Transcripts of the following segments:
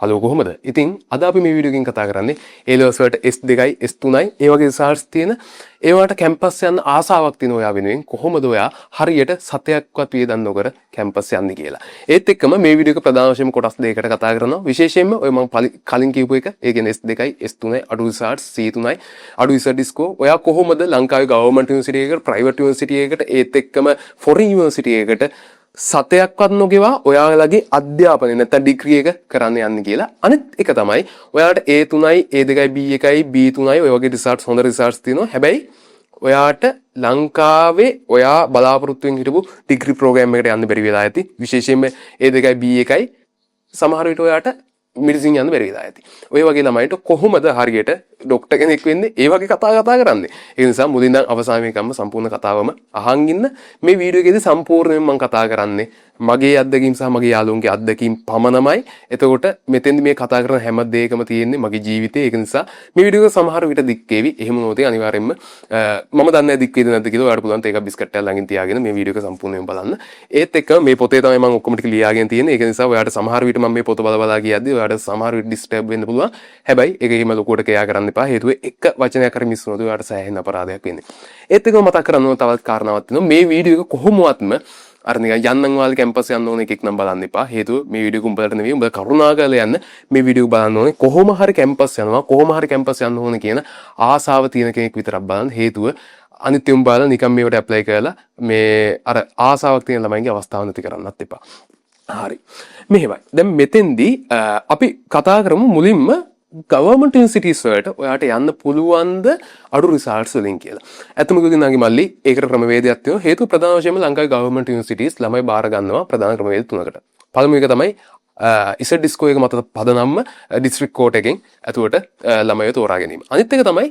Hello කොහොමද? ඉතින් අද අපි මේ වීඩියෝ එකකින් කතා කරන්නේ A levels වලට S2යි S3යි ඒ වගේ results තියෙන ඒවට කැම්පස් යන්න ආසාවක් තියෙන ඔයා වෙනුවෙන් කොහොමද ඔයා හරියට සතයක්වත් වියදම් නොකර කැම්පස් යන්නේ කියලා. ඒත් එක්කම මේ වීඩියෝ එක ප්‍රධාන වශයෙන් කොටස් දෙකකට කතා කරනවා. විශේෂයෙන්ම ඔය මම කලින් කියපු එක ඒ කියන්නේ S2යි S3යි අඩු results C3යි අඩු result score ඔයා කොහොමද ලංකාවේ government university එකකට private university එකකට ඒත් එක්කම foreign university එකකට සතයක්වත් නොගෙවා ඔයාලගේ අධ්‍යාපනය නැත්නම් ඩිග්‍රී එක කරන්න යන්න කියලා. අනිත් එක තමයි ඔයාලට A3යි A2යි B1යි B3යි ඔය වගේ රිසර්ච් හොඳ රිසර්ච් තියෙනවා. හැබැයි ඔයාට ලංකාවේ ඔයා බලාපොරොත්තු වෙන හිටපු ඩිග්‍රී ප්‍රෝග්‍රෑම් එකට යන්න බැරි වෙලා ඇති. විශේෂයෙන්ම A2යි B1යි සමහර විට ඔයාට මෙඩිසින් යන්න බැරි වෙලා ඇති. ඔය වගේ ළමයිට කොහොමද හරියට ડોක්ටර් කෙනෙක් වෙන්නේ? ඒ වගේ කතා කරන්නේ. ඒ නිසා මුලින් ඉඳන් අවසාන වෙනකම්ම සම්පූර්ණ කතාවම අහන් ඉන්න. මේ වීඩියෝ එකේදී සම්පූර්ණයෙන් මම කතා කරන්නේ මගේ අත්දැකීම් සහ මගේ යාළුවන්ගේ අත්දැකීම් පමණමයි. එතකොට මෙතෙන්දි මේ කතා කරන හැම දෙයකම තියෙන්නේ මගේ ජීවිතේ. ඒක නිසා මේ වීඩියෝ එක සමහර විට දික් වේවි. එහෙම නොවොත් අනිවාර්යයෙන්ම මම දන්නේ නැහැ දික් වේද නැද්ද කියලා. ඔයාලට පුළුවන් ඒක බිස්කට් එකක් ළඟින් තියාගෙන මේ වීඩියෝ එක සම්පූර්ණයෙන් බලන්න. ඒත් එක්ක මේ පොතේ තමයි මම ඔක්කොම ටික ලියාගෙන තියෙන්නේ. ඒක නිසා ඔයාලට සමහර විට මම මේ පොත බලා කියද්දි ඔයාලට සමහර විට ඩිස්ටර්බ් වෙන්න පුළුවන්. හැබැයි ඒක එහෙම ලොකුවට කෑ කරන්න එපා. හේතුව එක වචනයක් හරි මිස් වුණොත් ඔයාලට සෑහෙන අපරාධයක් වෙන්නේ. ඒත් එක්කම මතක් කරන්න ඕන තවත් කාරණාවක් තියෙනවා. මේ වීඩියෝ එක කොහොමවත්ම අර නිකන් යන්නම් වාලේ කැම්පස් යන්න ඕන එකෙක් නම් බලන්න එපා. හේතුව මේ වීඩියෝ එක උඹලට නෙවෙයි. උඹලා කරුණාකරලා යන්න මේ වීඩියෝ බලන්න ඕනේ. කොහොම හරි කැම්පස් යනවා. කොහොම හරි කැම්පස් යන්න ඕන කියන ආසාව තියෙන කෙනෙක් විතරක් බලන්න. හේතුව අනිත් උඹ බලලා නිකන් මේවට ඇප්ලයි කරලා මේ අර ආසාවක් තියෙන ළමයින්ගේ අවස්ථාව නැති කරන්නත් එපා. හරි. මෙහෙමයි. දැන් මෙතෙන්දී අපි කතා කරමු මුලින්ම government universities වලට ඔයාට යන්න පුළුවන්ද අඩු results වලින් කියලා. ඇත්තම කිව්වොත් නංගි මල්ලි ඒකට ක්‍රමවේදයක් තියෙනවා. හේතුව ප්‍රධාන වශයෙන්ම ලංකාවේ government universities ළමයි බාර ගන්නවා ප්‍රධාන ක්‍රමවේද තුනකට. පළමුව එක තමයි ඉසඩ් ඩිස්කෝ එක මත පදනම්ම ඩිස්ට්‍රික්ට් කෝට් එකෙන් ඇතුළට ළමයිව තෝරා ගැනීම. අනිත් එක තමයි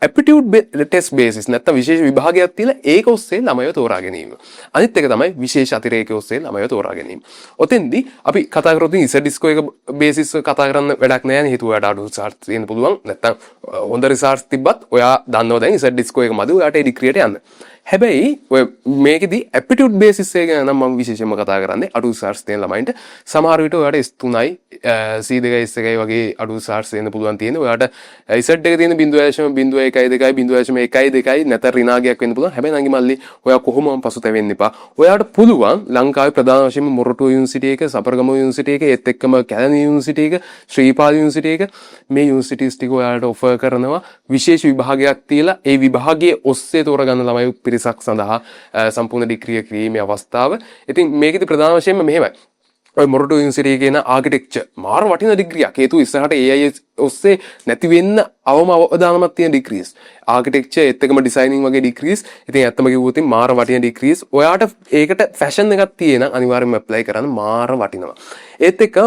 aptitude test basis නැත්නම් විශේෂ විභාගයක් තියලා ඒක ඔස්සේ ළමයිව තෝරා ගැනීම. අනිත් එක තමයි විශේෂ අතිරේකයේ ඔස්සේ ළමයිව තෝරා ගැනීම. ඔතෙන්දී අපි කතා කරොත් ඉසඩ් ඩිස්කෝ එක basis කතා කරන්න වැඩක් නැහැ නේ. හේතුව ඔයාට අඩු රිසර්ච් තියෙන්න පුළුවන්. නැත්නම් හොඳ රිසර්ච් තිබ්බත් ඔයා දන්නවා දැන් ඉසඩ් ඩිස්කෝ එක මදි ඔයාට ඒ ඩිග්‍රියට යන්න. හැබැයි ඔය මේකෙදි aptitude basis එක ගැන නම් මම විශේෂයෙන්ම කතා කරන්නේ අඩු රිසර්ච් තියෙන ළමයින්ට. සමහර විට ඔයාට S3යි C2යි S1යි වගේ අඩු රිසර්ච් දෙන්න පුළුවන් තියෙන. ඔයාට Z එක තියෙන 0.01 0.12 නැත්නම් ඍණාගයක් වෙන්න පුළුවන්. හැබැයි නංගි මල්ලි ඔයා කොහොමම පසුතැවෙන්න එපා. ඔයාට පුළුවන් ලංකාවේ ප්‍රධාන වශයෙන්ම මොරටුව යුනිවර්සිටි එක, සබරගමුව යුනිවර්සිටි එක, ඒත් එක්කම කැලණි යුනිවර්සිටි එක, ශ්‍රීපාද යුනිවර්සිටි එක මේ යුනිවර්සිටිස් ටික ඔයාලට ඔෆර් කරනවා විශේෂ විභාගයක් තියලා ඒ විභාගයේ ඔස්සේ තෝරගන්න ළමයි පිරිසක් සඳහා සම්පූර්ණ ඩිග්‍රිය කිරීමේ අවස්ථාව. ඉතින් මේකෙදි ප්‍රධාන වශයෙන්ම මෙහෙමයි. ඔය මොරටු යුනිවර්සිටි එකේ න ආකිටෙක්චර් මාර වටිනා ඩිග්‍රියක්. හේතුව ඉස්සරහට AIS ඔස්සේ නැති වෙන්න අවදානමක් තියෙන ඩිග්‍රීස්. ආකිටෙක්චර් ඒත් එකම ඩිසයිනින් වගේ ඩිග්‍රීස්. ඉතින් ඇත්තම කිව්වොත් මාර වටිනා ඩිග්‍රීස්. ඔයාට ඒකට ෆැෂන් එකක් තියෙන අනිවාර්යයෙන්ම ඇප්ලයි කරන්න මාර වටිනවා. ඒත් එක්ක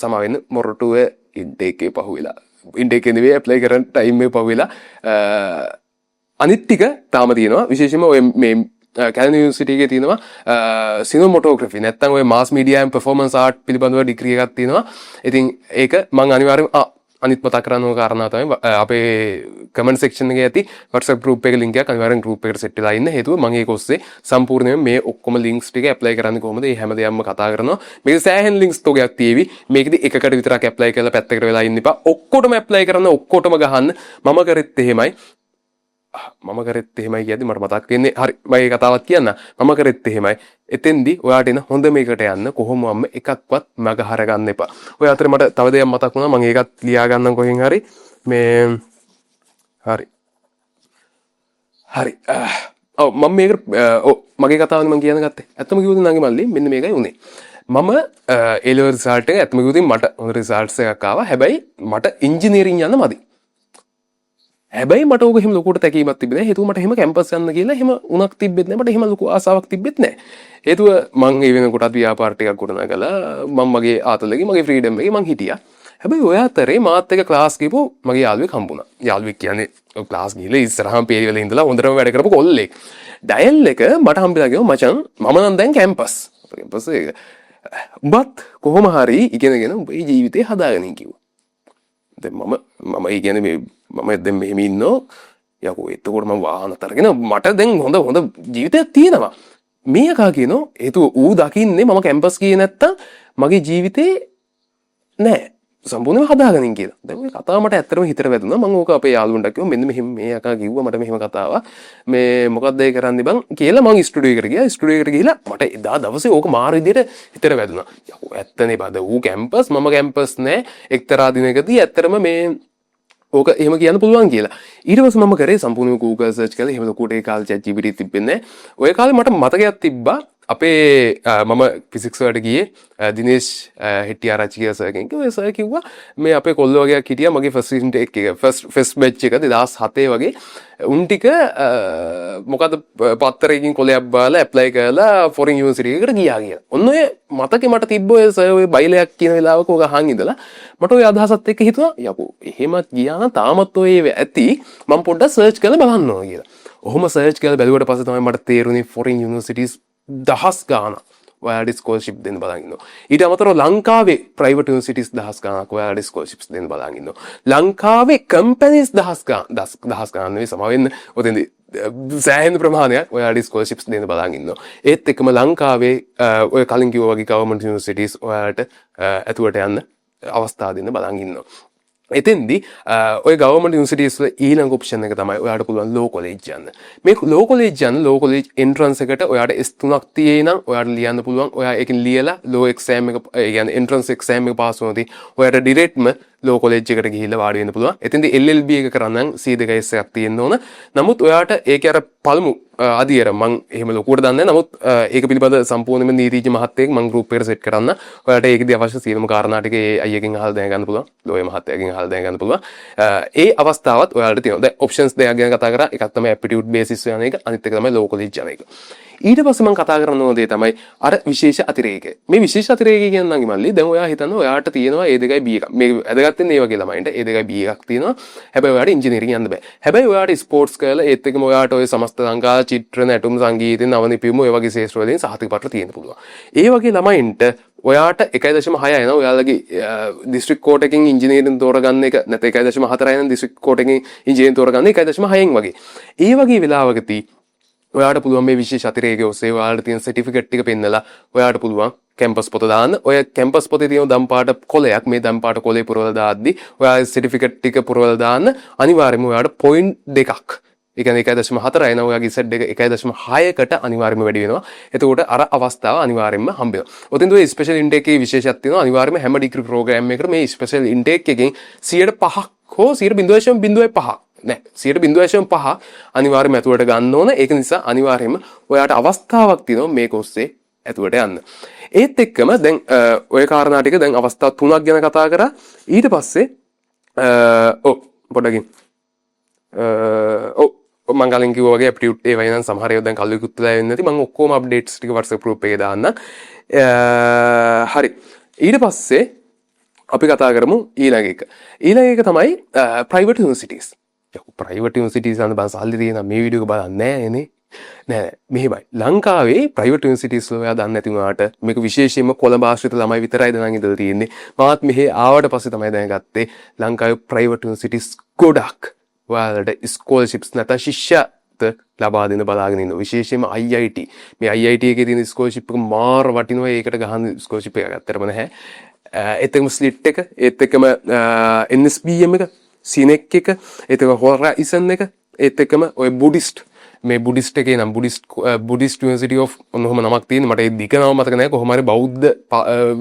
සමා වෙන්න මොරටුවේ ඉන්ටේක් එක පහුවෙලා. ඉන්ටේක් එකේ නෙවෙයි ඇප්ලයි කරන්න ටයිම් එක පහුවෙලා. අනිත් ටික තාම තියෙනවා. විශේෂයෙන්ම ඔය මේ කැලණි යුනිවර්සිටි එකේ තියෙනවා සිනමොටෝග්‍රැෆි නැත්නම් ඔය මාස් මීඩියා ඇන්ඩ් පර්ෆෝමන්ස් ආර්ට් පිළිබඳව ඩිග්‍රී එකක් තියෙනවා. ඉතින් ඒක මම අනිවාර්යයෙන්ම අනිත් මතක් කරන්න ඕන කාරණා තමයි අපේ කමෙන්ට් සෙක්ෂන් එකේ ඇති WhatsApp group එකේ link එකක් අනිවාර්යෙන් group එකට set වෙලා ඉන්න. හේතුව මම ඒක ඔස්සේ සම්පූර්ණයෙන්ම මේ ඔක්කොම links ටික apply කරන්නේ කොහොමද? මේ හැම දෙයක්ම කතා කරනවා. මේක සෑහෙන links තෝගයක් තියෙවි. මේකෙදි එකකට විතරක් apply කරලා පැත්තකට වෙලා ඉන්න එපා. ඔක්කොටම apply කරන්න ඔක්කොටම ගහන්න. මම කරෙත් එහෙමයි. මම කරෙත් එහෙමයි කියද්දි මට මතක් වෙන්නේ හරි මම මේ කතාවක් කියන්න. මම කරෙත් එහෙමයි. එතෙන්දී ඔයාට එන හොඳ මේකට යන්න කොහොමවම එකක්වත් මග හර ගන්න එපා. ඔය අතරේ මට තව දෙයක් මතක් වුණා. මම ඒකත් ලියා ගන්නම් කොහෙන් හරි. මේ හරි. ඔව් මම මේක මගේ කතාවනේ මම කියන්න ගත්තේ. ඇත්තම කිව්වොත් නංගි මල්ලි මෙන්න මේකයි උනේ. මම A level result එක ඇත්තම කිව්වොත් මට හොඳ results එකක් ආවා. හැබැයි මට ඉංජිනේරින් යන්න මදි. හැබැයි මට ඕක එහෙම ලොකුට තැකීමක් තිබෙන්නේ නැහැ. හේතුව මට එහෙම කැම්පස් යන්න කියලා එහෙම උණක් තිබෙත් නැහැ. මට එහෙම ලොකු ආසාවක් තිබෙත් නැහැ. හේතුව මං ඒ වෙනකොටත් ව්‍යාපාර ටිකක් ගොඩනගලා මම මගේ ආතලගේ මගේ ෆ්‍රීඩම් එකේ මං හිටියා. හැබැයි ඔය අතරේ මාත් එක්ක ක්ලාස් ගිහපු මගේ යාළුවෙක් හම්බුණා. යාළුවෙක් කියන්නේ ක්ලාස් ගිහලා ඉස්සරහම පේරිවල ඉඳලා හොඳටම වැඩ කරපු කොල්ලෙක්. ඩයල් එක මට හම්බෙලා ගියා මචං මම නම් දැන් කැම්පස්. කැම්පස් එක. උඹත් කොහොම හරි ඉගෙනගෙන උඹේ ජීවිතේ හදාගනින් කිව්වා. දැන් මම ඒ කියන්නේ මේ මම දැන් මෙහෙම ඉන්නෝ යකෝ එතකොට මම වාහන අතරගෙන මට දැන් හොඳ ජීවිතයක් තියෙනවා. මේ එකා කියනෝ හේතුව ඌ දකින්නේ මම කැම්පස් ගියේ නැත්තම් මගේ ජීවිතේ නෑ. සම්පූර්ණයෙන්ම හදාගනින් කියලා. දැන් මේ කතාව මට ඇත්තටම හිතට වැදුනා. මම ඕක අපේ යාළුවන්ට කිව්වා මෙන්න මෙහෙම මේ අකා කිව්වා මට මෙහෙම කතාවක්. මේ මොකක්ද ඒ කරන්නේ බං කියලා මම ස්ටුඩියෝ එකට ගියා. ස්ටුඩියෝ එකට ගිහිලා මට එදා දවසේ ඕක මාර විදියට හිතට වැදුනා. යකෝ ඇත්තනේ බද ඌ කැම්පස් මම කැම්පස් නෑ. එක්තරා දිනකදී ඇත්තටම මේ ඕක එහෙම කියන්න පුළුවන් කියලා. ඊට පස්සේ මම කරේ සම්පූර්ණයෙන්ම Google search කරලා එහෙම ලොකුට ඒ කාලේ ChatGPT තිබෙන්නේ නෑ. ඔය කාලේ මට මතකයක් තිබ්බා අපේ මම ෆිසික්ස් වලට ගියේ දිනේෂ් හෙට්ටිආරච්චි කියලා සර් කෙනෙක්. ඔය සර් කිව්වා මේ අපේ කොල්ලෝ වගේක් හිටියා මගේ ෆස්ට් ඉන්ටේක් එක ෆස්ට් බැච් එක 2007 වගේ උන් ටික මොකද පත්තරයකින් කොලයක් බාලා ඇප්ලයි කරලා ෆොරින් යුනිවර්සිටි එකකට ගියා කියලා. ඔන්න ඔය මතකේ මට තිබ්බ ඔය සර් ඔය බයිලයක් කියන වෙලාවක ඔක අහන් ඉඳලා මට ඔය අදහසත් එක්ක හිතුණා යකෝ එහෙමත් ගියා නම් තාමත් ඔය ඇති මම පොඩ්ඩක් සර්ච් කරලා බලන්න ඕන කියලා. ඔහොම සර්ච් කරලා බැලුවට පස්සේ තමයි මට තේරුනේ ෆොරින් යුනිවර්සිටිස් දහස් ගානක් ඔයාලට ස්කෝලර්ෂිප් දෙන්න බලන් ඉන්නවා. ඊට අමතරව ලංකාවේ ප්‍රයිවට් යුනිවර්සිටිස් දහස් ගානක් ඔයාලට ස්කෝලර්ෂිප්ස් දෙන්න බලන් ඉන්නවා. ලංකාවේ කම්පැනිස් දහස් ගානක් නෙවෙයි සමා වෙන්න. ඔතෙන්දී සෑහෙන ප්‍රමාණයක් ඔයාලට ස්කෝලර්ෂිප්ස් දෙන්න බලන් ඉන්නවා. ඒත් එක්කම ලංකාවේ ඔය කලින් කිව්වා වගේ ගවර්න්මන්ට් යුනිවර්සිටිස් ඔයාලට ඇතුළට යන්න අවස්ථාව දෙන්න බලන් ඉන්නවා. එතෙන්දී ඔය ගවර්න්මන්ට් යුනිවර්සිටිස් වල ඊළඟ ඔප්ෂන් එක තමයි ඔයාලට පුළුවන් ලෝ කොලෙජ් යන්න. මේ ලෝ කොලෙජ් යන ලෝ කොලෙජ් එන්ට්‍රන්ස් එකට ඔයාලට S3ක් තියෙයි නම් ඔයාලට ලියන්න පුළුවන්. ඔයා ඒකෙන් ලියලා ලෝ එක්සෑම් එක ඒ කියන්නේ එන්ට්‍රන්ස් එක්සෑම් එක පාස් වුණොත් ඔයාලට ඩිරෙක්ට්ම ලෝ කොලෙජ් එකට ගිහිල්ලා වාඩි වෙන්න පුළුවන්. එතෙන්දී LLB එක කරන්න C2S එකක් තියෙන්න ඕන. නමුත් ඔයාලට ඒකේ අර පළමු අදියර මම එහෙම ලොකුවට දන්නේ නැහැ. නමුත් ඒක පිළිබඳ සම්පූර්ණයෙන්ම නීතිඥ මහත්තයෙක් මම ගෲප් එකට සෙට් කරන්න. ඔයාලට ඒකදී අවශ්‍ය සියලුම කාරණා ටික ඒ අයියගෙන් අහලා දැනගන්න පුළුවන්. ලෝය මහත්තයාගෙන් අහලා දැනගන්න පුළුවන්. ඒ අවස්ථාවත් ඔයාලට තියෙනවා. දැන් ඔප්ෂන්ස් දෙකක් ගැන කතා කරා. එකක් තමයි ඇප්ටිටියුඩ් බේසිස් යන එක. අනිත් එක තමයි ලෝ කොලෙජ් යන එක. ඊට පස්සේ මම කතා කරන්න ඕන දේ තමයි අර විශේෂ අතිරේකය. මේ විශේෂ අතිරේකය කියන නම් මල්ලි දැන් ඔයා හිතන්න ඔයාට තියෙනවා A2 B එකක්. මේ වැදගත් වෙන්නේ මේ වගේ ළමයින්ට A2 B එකක් තියෙනවා. හැබැයි ඔයාට ඉංජිනේරින් යන්න බෑ. හැබැයි ඔයාට ස්පෝර්ට්ස් කරලා ඒත් එක්කම ඔයාට ඔය සමස්ත සංකා චිත්‍ර නැටුම් සංගීත නවනිපියුම ඔය වගේ ශේෂ්ත්‍ර වලින් සහතික පත්‍ර තියෙන්න පුළුවන්. ඒ වගේ ළමයින්ට ඔයාට 1.6 එනවා. ඔයාලගේ දිස්ත්‍රික් කෝට් එකකින් ඉංජිනේරින් තෝරගන්න එක නැත්නම් 1.4 එන දිස්ත්‍රික් කෝට් එකකින් ඉංජිනේරින් තෝරගන්න 1.6න් වගේ. ඒ වගේ වෙලාවකදී ඔයාට පුළුවන් මේ විශේෂ අතිරේකය ඔස්සේ ඔයාලට තියෙන සර්ටිෆිකේට් ටික පෙන්නලා ඔයාට පුළුවන් කැම්පස් පොත දාන්න. ඔය කැම්පස් පොතේ තියෙන දම් පාට කොලයක් මේ දම් පාට කොලේ පුරවලා දාද්දි ඔයාගේ සර්ටිෆිකේට් ටික පුරවලා දාන්න අනිවාර්යයෙන්ම ඔයාට පොයින්ට් දෙකක්. ඒ කියන්නේ 1.4 එන ඔයාගේ Z එක 1.6කට අනිවාර්යයෙන්ම වැඩි වෙනවා. එතකොට අර අවස්ථාව අනිවාර්යයෙන්ම හම්බ වෙනවා. ඔතෙන්ද ඔය ස්පෙෂල් ඉන්ටේක් එකේ විශේෂයක් තියෙනවා. අනිවාර්යයෙන්ම හැම ඩිග්‍රී ප්‍රෝග්‍රෑම් එකකට මේ ස්පෙෂල් ඉන්ටේක් එකෙන් 5% හෝ 0.05 නෑ 0.05 අනිවාර්යයෙන්ම ඇතුළට ගන්න ඕන. ඒක නිසා අනිවාර්යයෙන්ම ඔයාට අවස්ථාවක් තියෙනවා මේක ඔස්සේ ඇතුළට යන්න. ඒත් එක්කම දැන් ඔය කාරණා ටික දැන් අවස්ථා 3ක් ගැන කතා කරා. ඊට පස්සේ පොඩ්ඩකින් මම කලින් කිව්වා වගේ ඇප්ටිටියුඩ් ඒවා නම් සමහර ඒවා දැන් කල්ලිකුත් වෙලා වෙන්නේ නැති. මම ඔක්කොම අප්ඩේට්ස් ටික WhatsApp group එකේ දාන්නම්. හරි. ඊට පස්සේ අපි කතා කරමු ඊළඟ එක. ඊළඟ එක තමයි private universities. ප්‍රයිවට් යුනිවර්සිටිස් යන බං සල්ලි තියෙන මේ වීඩියෝ එක බලන්නේ නැහැ නේ. නෑ මෙහෙමයි. ලංකාවේ ප්‍රයිවට් යුනිවර්සිටිස් වල ඔයා දන්නේ නැති වුණාට මේක විශේෂයෙන්ම කොළඹ ආශ්‍රිත ළමයි විතරයි දැනන් ඉඳලා තියෙන්නේ. මාත් මෙහෙ ආවට පස්සේ තමයි දැනගත්තේ ලංකාවේ ප්‍රයිවට් යුනිවර්සිටිස් ගොඩක් ඔයාලට ස්කෝලර්ෂිප්ස් නැත්නම් ශිෂ්‍යත්ව ලබා දෙන බලාගෙන ඉන්නවා. විශේෂයෙන්ම IIT. මේ IIT එකේ තියෙන ස්කෝලර්ෂිප් එක මාර වටිනවා. ඒකට ගහන ස්කෝලර්ෂිප් එකක් ඇත්තටම නැහැ. ඒත් එක්කම ස්ලිට් එක, ඒත් එක්කම NSBM එක, සිනෙක් එක, ඒත් එක්ක හොරයිසන් එක, ඒත් එක්කම ඔය බුද්දිස්ට් මේ බුද්දිස්ට් එකේ නම් බුද්දිස්ට් යුනිවර්සිටි ඔෆ් ඔන්නෝම නමක් තියෙන. මට ඒ දිග නම මතක නැහැ. කොහොම හරි බෞද්ධ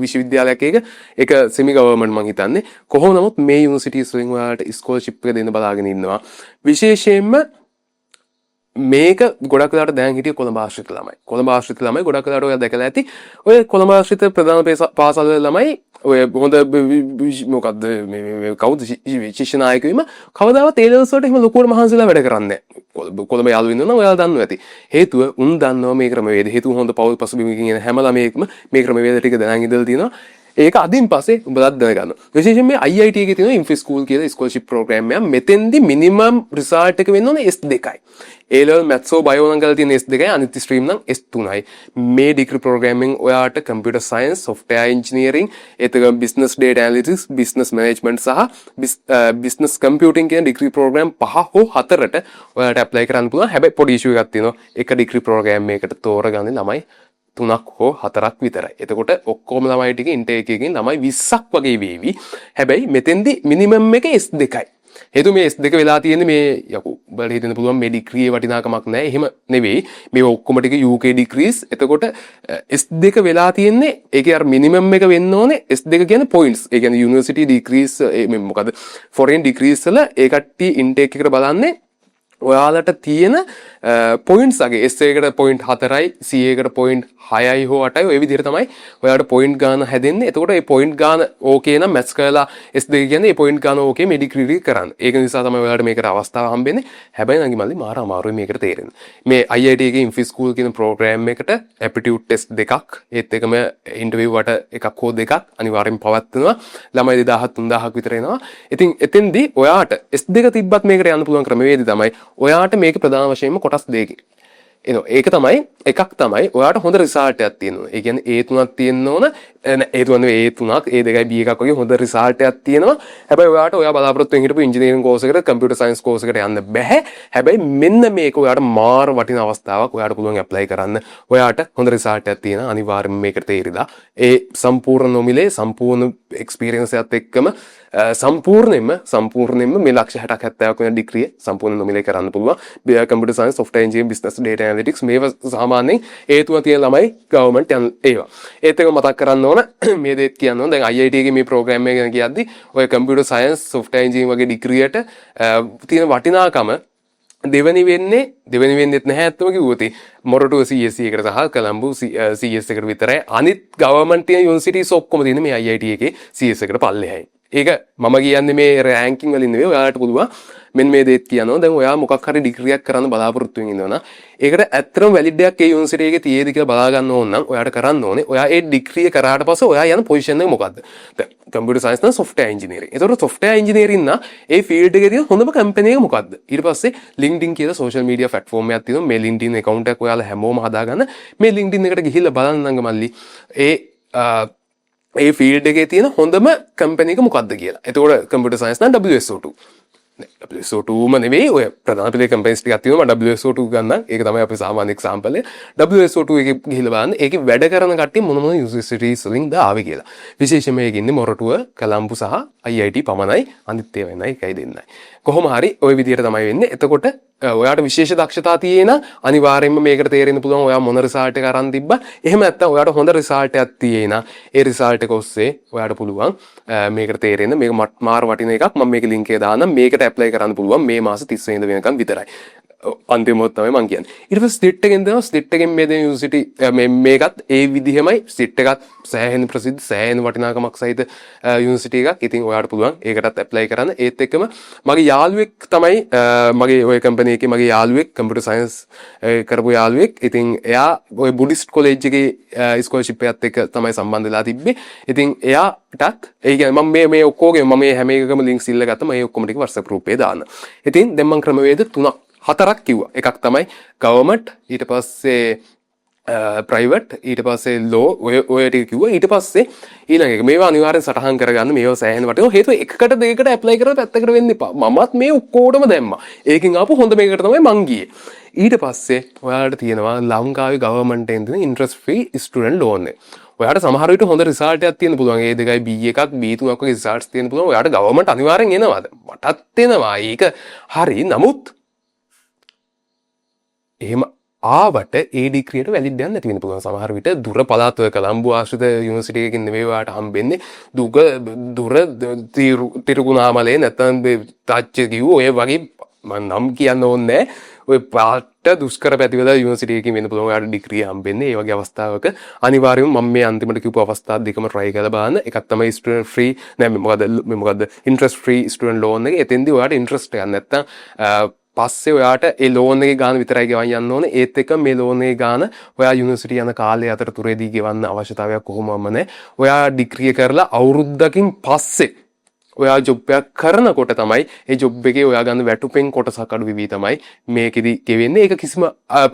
විශ්වවිද්‍යාලයක් ඒක සෙමි ගවර්න්මන්ට් මං හිතන්නේ. කොහොම නමුත් මේ යුනිවර්සිටිස් වලින් ඔයාලට ස්කෝලර්ෂිප් එක දෙන්න බලාගෙන ඉන්නවා. විශේෂයෙන්ම මේක ගොඩක් වෙලාවට දැන් හිටිය කොළඹ ආශ්‍රිත ළමයි. කොළඹ ආශ්‍රිත ළමයි ගොඩක් වෙලාවට ඔයා දැකලා ඇති. ඔය කොළඹ ආශ්‍රිත ප්‍රධාන පාසල් වල ළමයි ඔය හොඳ මොකද්ද මේ කවුද ශිෂ්‍ය නායකයෝ වීම කවදාවත් ඒ ලෙවල්ස් වලට එහෙම ලොකුවට මහන්සිලා වැඩ කරන්නේ නැහැ. කොළඹ යාළුවෝ ඉන්නවා ඔයාලා දන්නවා ඇති. හේතුව උන් දන්නවා මේ ක්‍රමවේද. හේතුව හොඳ පෞල් පසුබිමකින් එන හැම ළමයෙක්ම මේ ක්‍රමවේද ටික දැනන් ඉඳලා තියෙනවා. ඒක අදින් පස්සේ උඹලත් දැනගන්න. විශේෂයෙන් මේ IIT එකේ තියෙන ඉන්ෆි ස්කූල් කියලා ස්කෝලර්ෂිප් ප්‍රෝග්‍රෑම් එකක්. මෙතෙන්දි මිනිමම් රිසල්ට් එක වෙන්න ඕනේ S2යි. A level maths or bio නම් ගාලා තියෙන S2යි අනිත් ස්ට්‍රීම් නම් S3යි. මේ ඩිග්‍රී ප්‍රෝග්‍රෑමින් ඔයාට computer science, software engineering, ඒතක business data analytics, business management සහ business computing කියන ඩිග්‍රී ප්‍රෝග්‍රෑම් 5 හෝ 4ට ඔයාලට apply කරන්න පුළුවන්. හැබැයි පොඩි issue එකක් තියෙනවා. එක ඩිග්‍රී ප්‍රෝග්‍රෑම් එකකට තෝරගන්නේ ළමයි 3ක් හෝ 4ක් විතරයි. එතකොට ඔක්කොම ළමයි ටික ඉන්ටේක් එකකින් ළමයි 20ක් වගේ වේවි. හැබැයි මෙතෙන්දි මිනිමම් එක S2යි. හේතුව මේ S2 වෙලා තියෙන්නේ මේ යකෝ බලලා හිතන්න පුළුවන් මේ ඩිග්‍රියේ වටිනාකමක් නැහැ. එහෙම නෙවෙයි. මේ ඔක්කොම ටික UK ඩිග්‍රීස්. එතකොට S2 වෙලා තියෙන්නේ ඒකේ අර මිනිමම් එක වෙන්න ඕනේ. S2 කියන්නේ පොයින්ට්ස්. ඒ කියන්නේ යුනිවර්සිටි ඩිග්‍රීස් මේ මොකද ෆොරේන් ඩිග්‍රීස් වල ඒ කට්ටිය ඉන්ටේක් එකට බලන්නේ ඔයාලට තියෙන පොයින්ට්ස් අගේ S එකට පොයින්ට් 4යි C එකට පොයින්ට් 6යි හෝ 8යි ඔය විදිහට තමයි ඔයාලට පොයින්ට් ගාන හැදෙන්නේ. එතකොට මේ පොයින්ට් ගාන ඕකේ නම් මැච් කරලා S2 කියන්නේ මේ පොයින්ට් ගාන ඕකේ මේ ඩිග්‍රී කරන්න. ඒක නිසා තමයි ඔයාලට මේකට අවස්ථාව හම්බෙන්නේ. හැබැයි නංගි මල්ලි මාර අමාරුයි මේකට තේරෙන්න. මේ IIT එකේ ඉන්ෆි ස්කූල් කියන ප්‍රෝග්‍රෑම් එකට ඇප්ටිටියුඩ් ටෙස්ට් දෙකක් ඒත් එකම ඉන්ටර්විව් වට එකක් හෝ දෙකක් අනිවාර්යෙන් පවත්වනවා. ළමයි 2000 3000ක් විතර එනවා. ඉතින් එතෙන්දී ඔයාට S2 තිබ්බත් මේකට යන්න පුළුවන් ක්‍රමවේදය තමයි ඔයාට මේක ප්‍රධාන වශයෙන්ම කොටස් දෙකකින් එනවා. ඒක තමයි එකක් තමයි ඔයාට හොඳ රිසල්ට් එකක් තියෙන්න ඕන. ඒ කියන්නේ A3ක් තියෙන්න ඕන. A3 නෙවෙයි A3ක් A2යි B එකක් වගේ හොඳ රිසල්ට් එකක් තියෙනවා. හැබැයි ඔයාට ඔයා බලාපොරොත්තු වෙන හිටපු ඉංජිනේරින්ග් කෝස් එකට කම්පියුටර් සයන්ස් කෝස් එකට යන්න බෑ. හැබැයි මෙන්න මේක ඔයාට මාර වටින අවස්ථාවක්. ඔයාට පුළුවන් ඇප්ලයි කරන්න. ඔයාට හොඳ රිසල්ට් එකක් තියෙනවා. අනිවාර්යයෙන්ම මේකට තේරිලා ඒ සම්පූර්ණ නොමිලේ සම්පූර්ණ එක්ස්පීරියන්ස් එකත් එක්කම සම්පූර්ණයෙන්ම මේ ලක්ෂ 60ක් 70ක් වෙන ඩිග්‍රිය සම්පූර්ණ නොමිලේ කරන්න පුළුවන්. Computer science, software engineering, business data analytics මේවා සාමාන්‍යයෙන් A3 තියෙන ළමයි ගවර්න්මන්ට් යන ඒවා. ඒත් එක මතක් කරන්න ඕන මේ දේත් කියන්න ඕන. දැන් IIT එකේ මේ ප්‍රෝග්‍රෑම් එක ගැන කියද්දි ඔය කම්පියුටර් සයන්ස්, සොෆ්ට්වෙයාර් එන්ජිනියරින් වගේ ඩිග්‍රියට තියෙන වටිනාකම දෙවනි වෙන්නෙත් නැහැ ඇත්තම කිව්වොත් මොරටුව CSE එකට සහ කොළඹ CS එකට විතරයි. අනිත් ගවර්න්මන්ට් තියෙන යුනිවර්සිටිස් ඔක්කොම තියෙන මේ IIT එකේ CS එකට පල්ලෙහායි. ඒක මම කියන්නේ මේ රෑන්කින් වලින් නෙවෙයි. ඔයාලට පුළුවන් මෙන්න මේ දේත් කියනවා. දැන් ඔයා මොකක් හරි ඩිග්‍රියක් කරන්න බලාපොරොත්තු වෙන ඉන්නවනම් ඒකට ඇත්තටම වැලිඩ් එකක් ඒ යුනිවර්සිටි එකේ තියෙද කියලා බලා ගන්න ඕන නම් ඔයාට කරන්න ඕනේ. ඔයා ඒ ඩිග්‍රිය කරාට පස්සේ ඔයා යන පොසිෂන් එක මොකද්ද? දැන් කම්පියුටර් සයන්ස් නම් සොෆ්ට්වෙයාර් එන්ජිනියරින්. ඒතකොට සොෆ්ට්වෙයාර් එන්ජිනියරින් නම් ඒ ෆීල්ඩ් එකේ තියෙන හොඳම කම්පැනි එක මොකද්ද? ඊට පස්සේ LinkedIn කියලා සෝෂල් මීඩියා ප්ලැට්ෆෝම් එකක් තියෙනවා. මේ LinkedIn account එකක් ඔයාලා හැමෝම හදාගන්න. මේ LinkedIn එකට ගිහිල්ලා බලන්න නම් මල්ලි ඒ ෆීල්ඩ් එකේ තියෙන හොඳම කම්පැනි එක මොකක්ද කියලා. එතකොට කම්පියුටර් සයන්ස් නම් WSO2. WSO2ම නෙවෙයි ඔය ප්‍රධාන පිළේ කම්පැනිස් ටිකක් තියෙනවා. මම WSO2 ගන්නම්. ඒක තමයි අපේ සාමාන්‍ය එක්සැම්පල් එක. WSO2 එකේ ගිහිල්ලා බලන්න ඒකේ වැඩ කරන කට්ටිය මොන යුනිවර්සිටිස් වලින්ද ආවේ කියලා. විශේෂයෙන්ම ඒකේ ඉන්නේ මොරටුව, කොළඹ සහ IIT පමණයි. අනිත් ඒවා වෙනයි එකයි දෙන්නයි. කොහොම හරි ওই විදිහට තමයි වෙන්නේ. එතකොට ඔයාට විශේෂ දක්ෂතා තියෙන අනිවාර්යයෙන්ම මේකට තේරෙන්න පුළුවන් ඔයා මොන රිසල්ට් එක අරන් තිබ්බා. එහෙම නැත්නම් ඔයාට හොඳ රිසල්ට් එකක් තියෙන. ඒ රිසල්ට් එක ඔස්සේ ඔයාට පුළුවන් මේකට තේරෙන්න මේක මාර වටින එකක්. මම මේක ලින්ක් එක දාන්නම්. මේකට ඇප්ලයි කරන්න පුළුවන් මේ මාස 30 වෙනිදා වෙනකම් විතරයි. අන්තිමොත් තමයි මම කියන්නේ. ඊට පස්සේ ස්ලිට් එකෙන් දෙනවා. ස්ලිට් එකෙන් මේ දෙන යුනිවර්සිටි මේකත් ඒ විදිහමයි. ස්ලිට් එකත් සෑහෙන ප්‍රසිද්ධ සෑහෙන වටිනාකමක් සහිත යුනිවර්සිටි එකක්. ඉතින් ඔයාට පුළුවන් ඒකටත් ඇප්ලයි කරන්න. ඒත් එක්කම මගේ යාළුවෙක් තමයි මගේ ඔය කම්පැනි එකේ මගේ යාළුවෙක් කම්පියුටර් සයන්ස් කරපු යාළුවෙක්. ඉතින් එයා ඔය බුද්දිස්ට් කොලෙජ් එකේ ස්කෝලර්ෂිප් එකත් එක්ක තමයි සම්බන්ධ වෙලා තිබ්බේ. ඉතින් එයාටත් ඒ කියන්නේ මම මේ ඔක්කොගේ මම මේ හැම එකකම ලින්ක්ස් ඉල්ල ගත්තා. මේ ඔක්කොම ටික WhatsApp group එකේ දාන්න. ඉතින් දැන් මම ක්‍රමවේද 4ක් කිව්වා. එකක් තමයි ගවර්න්මන්ට්, ඊට පස්සේ ප්‍රයිවට්, ඊට පස්සේ ලෝ ඔය ටික කිව්වා. ඊට පස්සේ ඊළඟ එක මේවා අනිවාර්යෙන් සටහන් කරගන්න. මේවා සෑහෙන වටිනවා. හේතුව එකකට දෙකකට ඇප්ලයි කරලා පැත්තකට වෙන්න එපා. මමත් මේ ඔක්කොටම දැම්මා. ඒකෙන් ආපු හොඳ මේකට තමයි මං ගියේ. ඊට පස්සේ ඔයාලට තියෙනවා ලංකාවේ ගවර්න්මන්ට් එකෙන් දෙන ඉන්ට්‍රස්ට් ෆ්‍රී ස්ටුඩන්ට් ලෝන් එක. ඔයාට සමහර විට හොඳ රිසල්ට් එකක් තියෙන්න පුළුවන්. ඒ දෙකයි B එකක් B3ක් වගේ රිසල්ට්ස් තියෙන්න පුළුවන්. ඔයාට ගවර්න්මන්ට් අනිවාර්යෙන් එනවාද? මටත් එනවා. ඒක හරි. නමුත් එහෙම ආවට ඒ ඩිග්‍රියට වැලිඩ් එකක් නැති වෙන්න පුළුවන්. සමහර විට දුර පළාත් වල කොළඹ ආශ්‍රිත යුනිවර්සිටි එකකින් නෙවෙයි ඔයාට හම්බෙන්නේ. දුර තිරුකුණාමලේ නැත්නම් තාච්ච කිව්ව ඔය වගේ මම නම් කියන්න ඕනේ නැහැ. ඔය පාට දුෂ්කර පැතිවල යුනිවර්සිටි එකකින් වෙන්න පුළුවන් ඔයාට ඩිග්‍රිය හම්බෙන්නේ. ඒ වගේ අවස්ථාවක අනිවාර්යයෙන්ම මම මේ අන්තිමට කියපු අවස්ථා දෙකම try කරලා බලන්න. එකක් තමයි ස්ටුඩන්ට් ෆ්‍රී මොකද ඉන්ට්‍රස්ට් ෆ්‍රී ස්ටුඩන්ට් ලෝන් එක. එතෙන්දී ඔයාට ඉන්ට්‍රස්ට් එකක් නැත්තම් පස්සේ ඔයාට ඒ ලෝන් එකේ ගාන විතරයි ගෙවන්න යන්න ඕනේ. ඒත් එක්ක මේ ලෝන් එකේ ගාන ඔයා යුනිවර්සිටි යන කාලය අතරතුරේදී ගෙවන්න අවශ්‍යතාවයක් කොහොමම නැහැ. ඔයා ඩිග්‍රිය කරලා අවුරුද්දකින් පස්සේ ඔයා ජොබ් එකක් කරනකොට තමයි ඒ ජොබ් එකේ ඔයා ගන්න වැටුපෙන් කොටසක් අඩු වෙවි තමයි මේකෙදි ගෙවෙන්නේ. ඒක කිසිම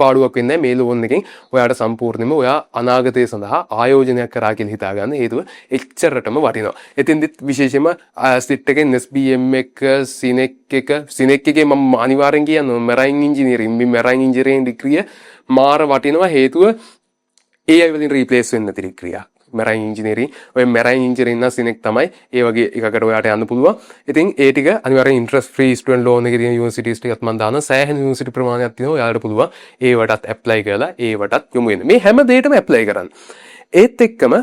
පාඩුවක් වෙන්නේ නැහැ. මේ ලෝන් එකෙන් ඔයාට සම්පූර්ණයෙන්ම ඔයා අනාගතය සඳහා ආයෝජනයක් කරා කියලා හිතා ගන්න. හේතුව එච්චරටම වටිනවා. එතෙන්දිත් විශේෂයෙන්ම ස්ලිට් එකේ SBM එක සිනෙක් එකේ මම අනිවාර්යෙන් කියනවා මැරයින් ඉංජිනේරින් ඩිග්‍රිය මාර වටිනවා. හේතුව AI වලින් රීප්ලේස් වෙන්න නැති ඩිග්‍රියක්. මැරයින් ඉංජිනේරින් ඔය මැරයින් ඉංජිනේරින් ඉන්න සිනෙක් තමයි ඒ වගේ එකකට ඔයාට යන්න පුළුවන්. ඉතින් ඒ ටික අනිවාර්යෙන් ඉන්ට්‍රස්ට් ෆ්‍රී ස්ටුඩන්ට් ලෝන් එකේ තියෙන යුනිවර්සිටිස් ටිකත් මම දාන සෑහෙන යුනිවර්සිටි ප්‍රමාණයක් තියෙනවා. ඔයාලට පුළුවන් ඒවටත් ඇප්ලයි කරලා ඒවටත් යොමු වෙන්න. මේ හැම දෙයකටම ඇප්ලයි කරන්න. ඒත් එක්කම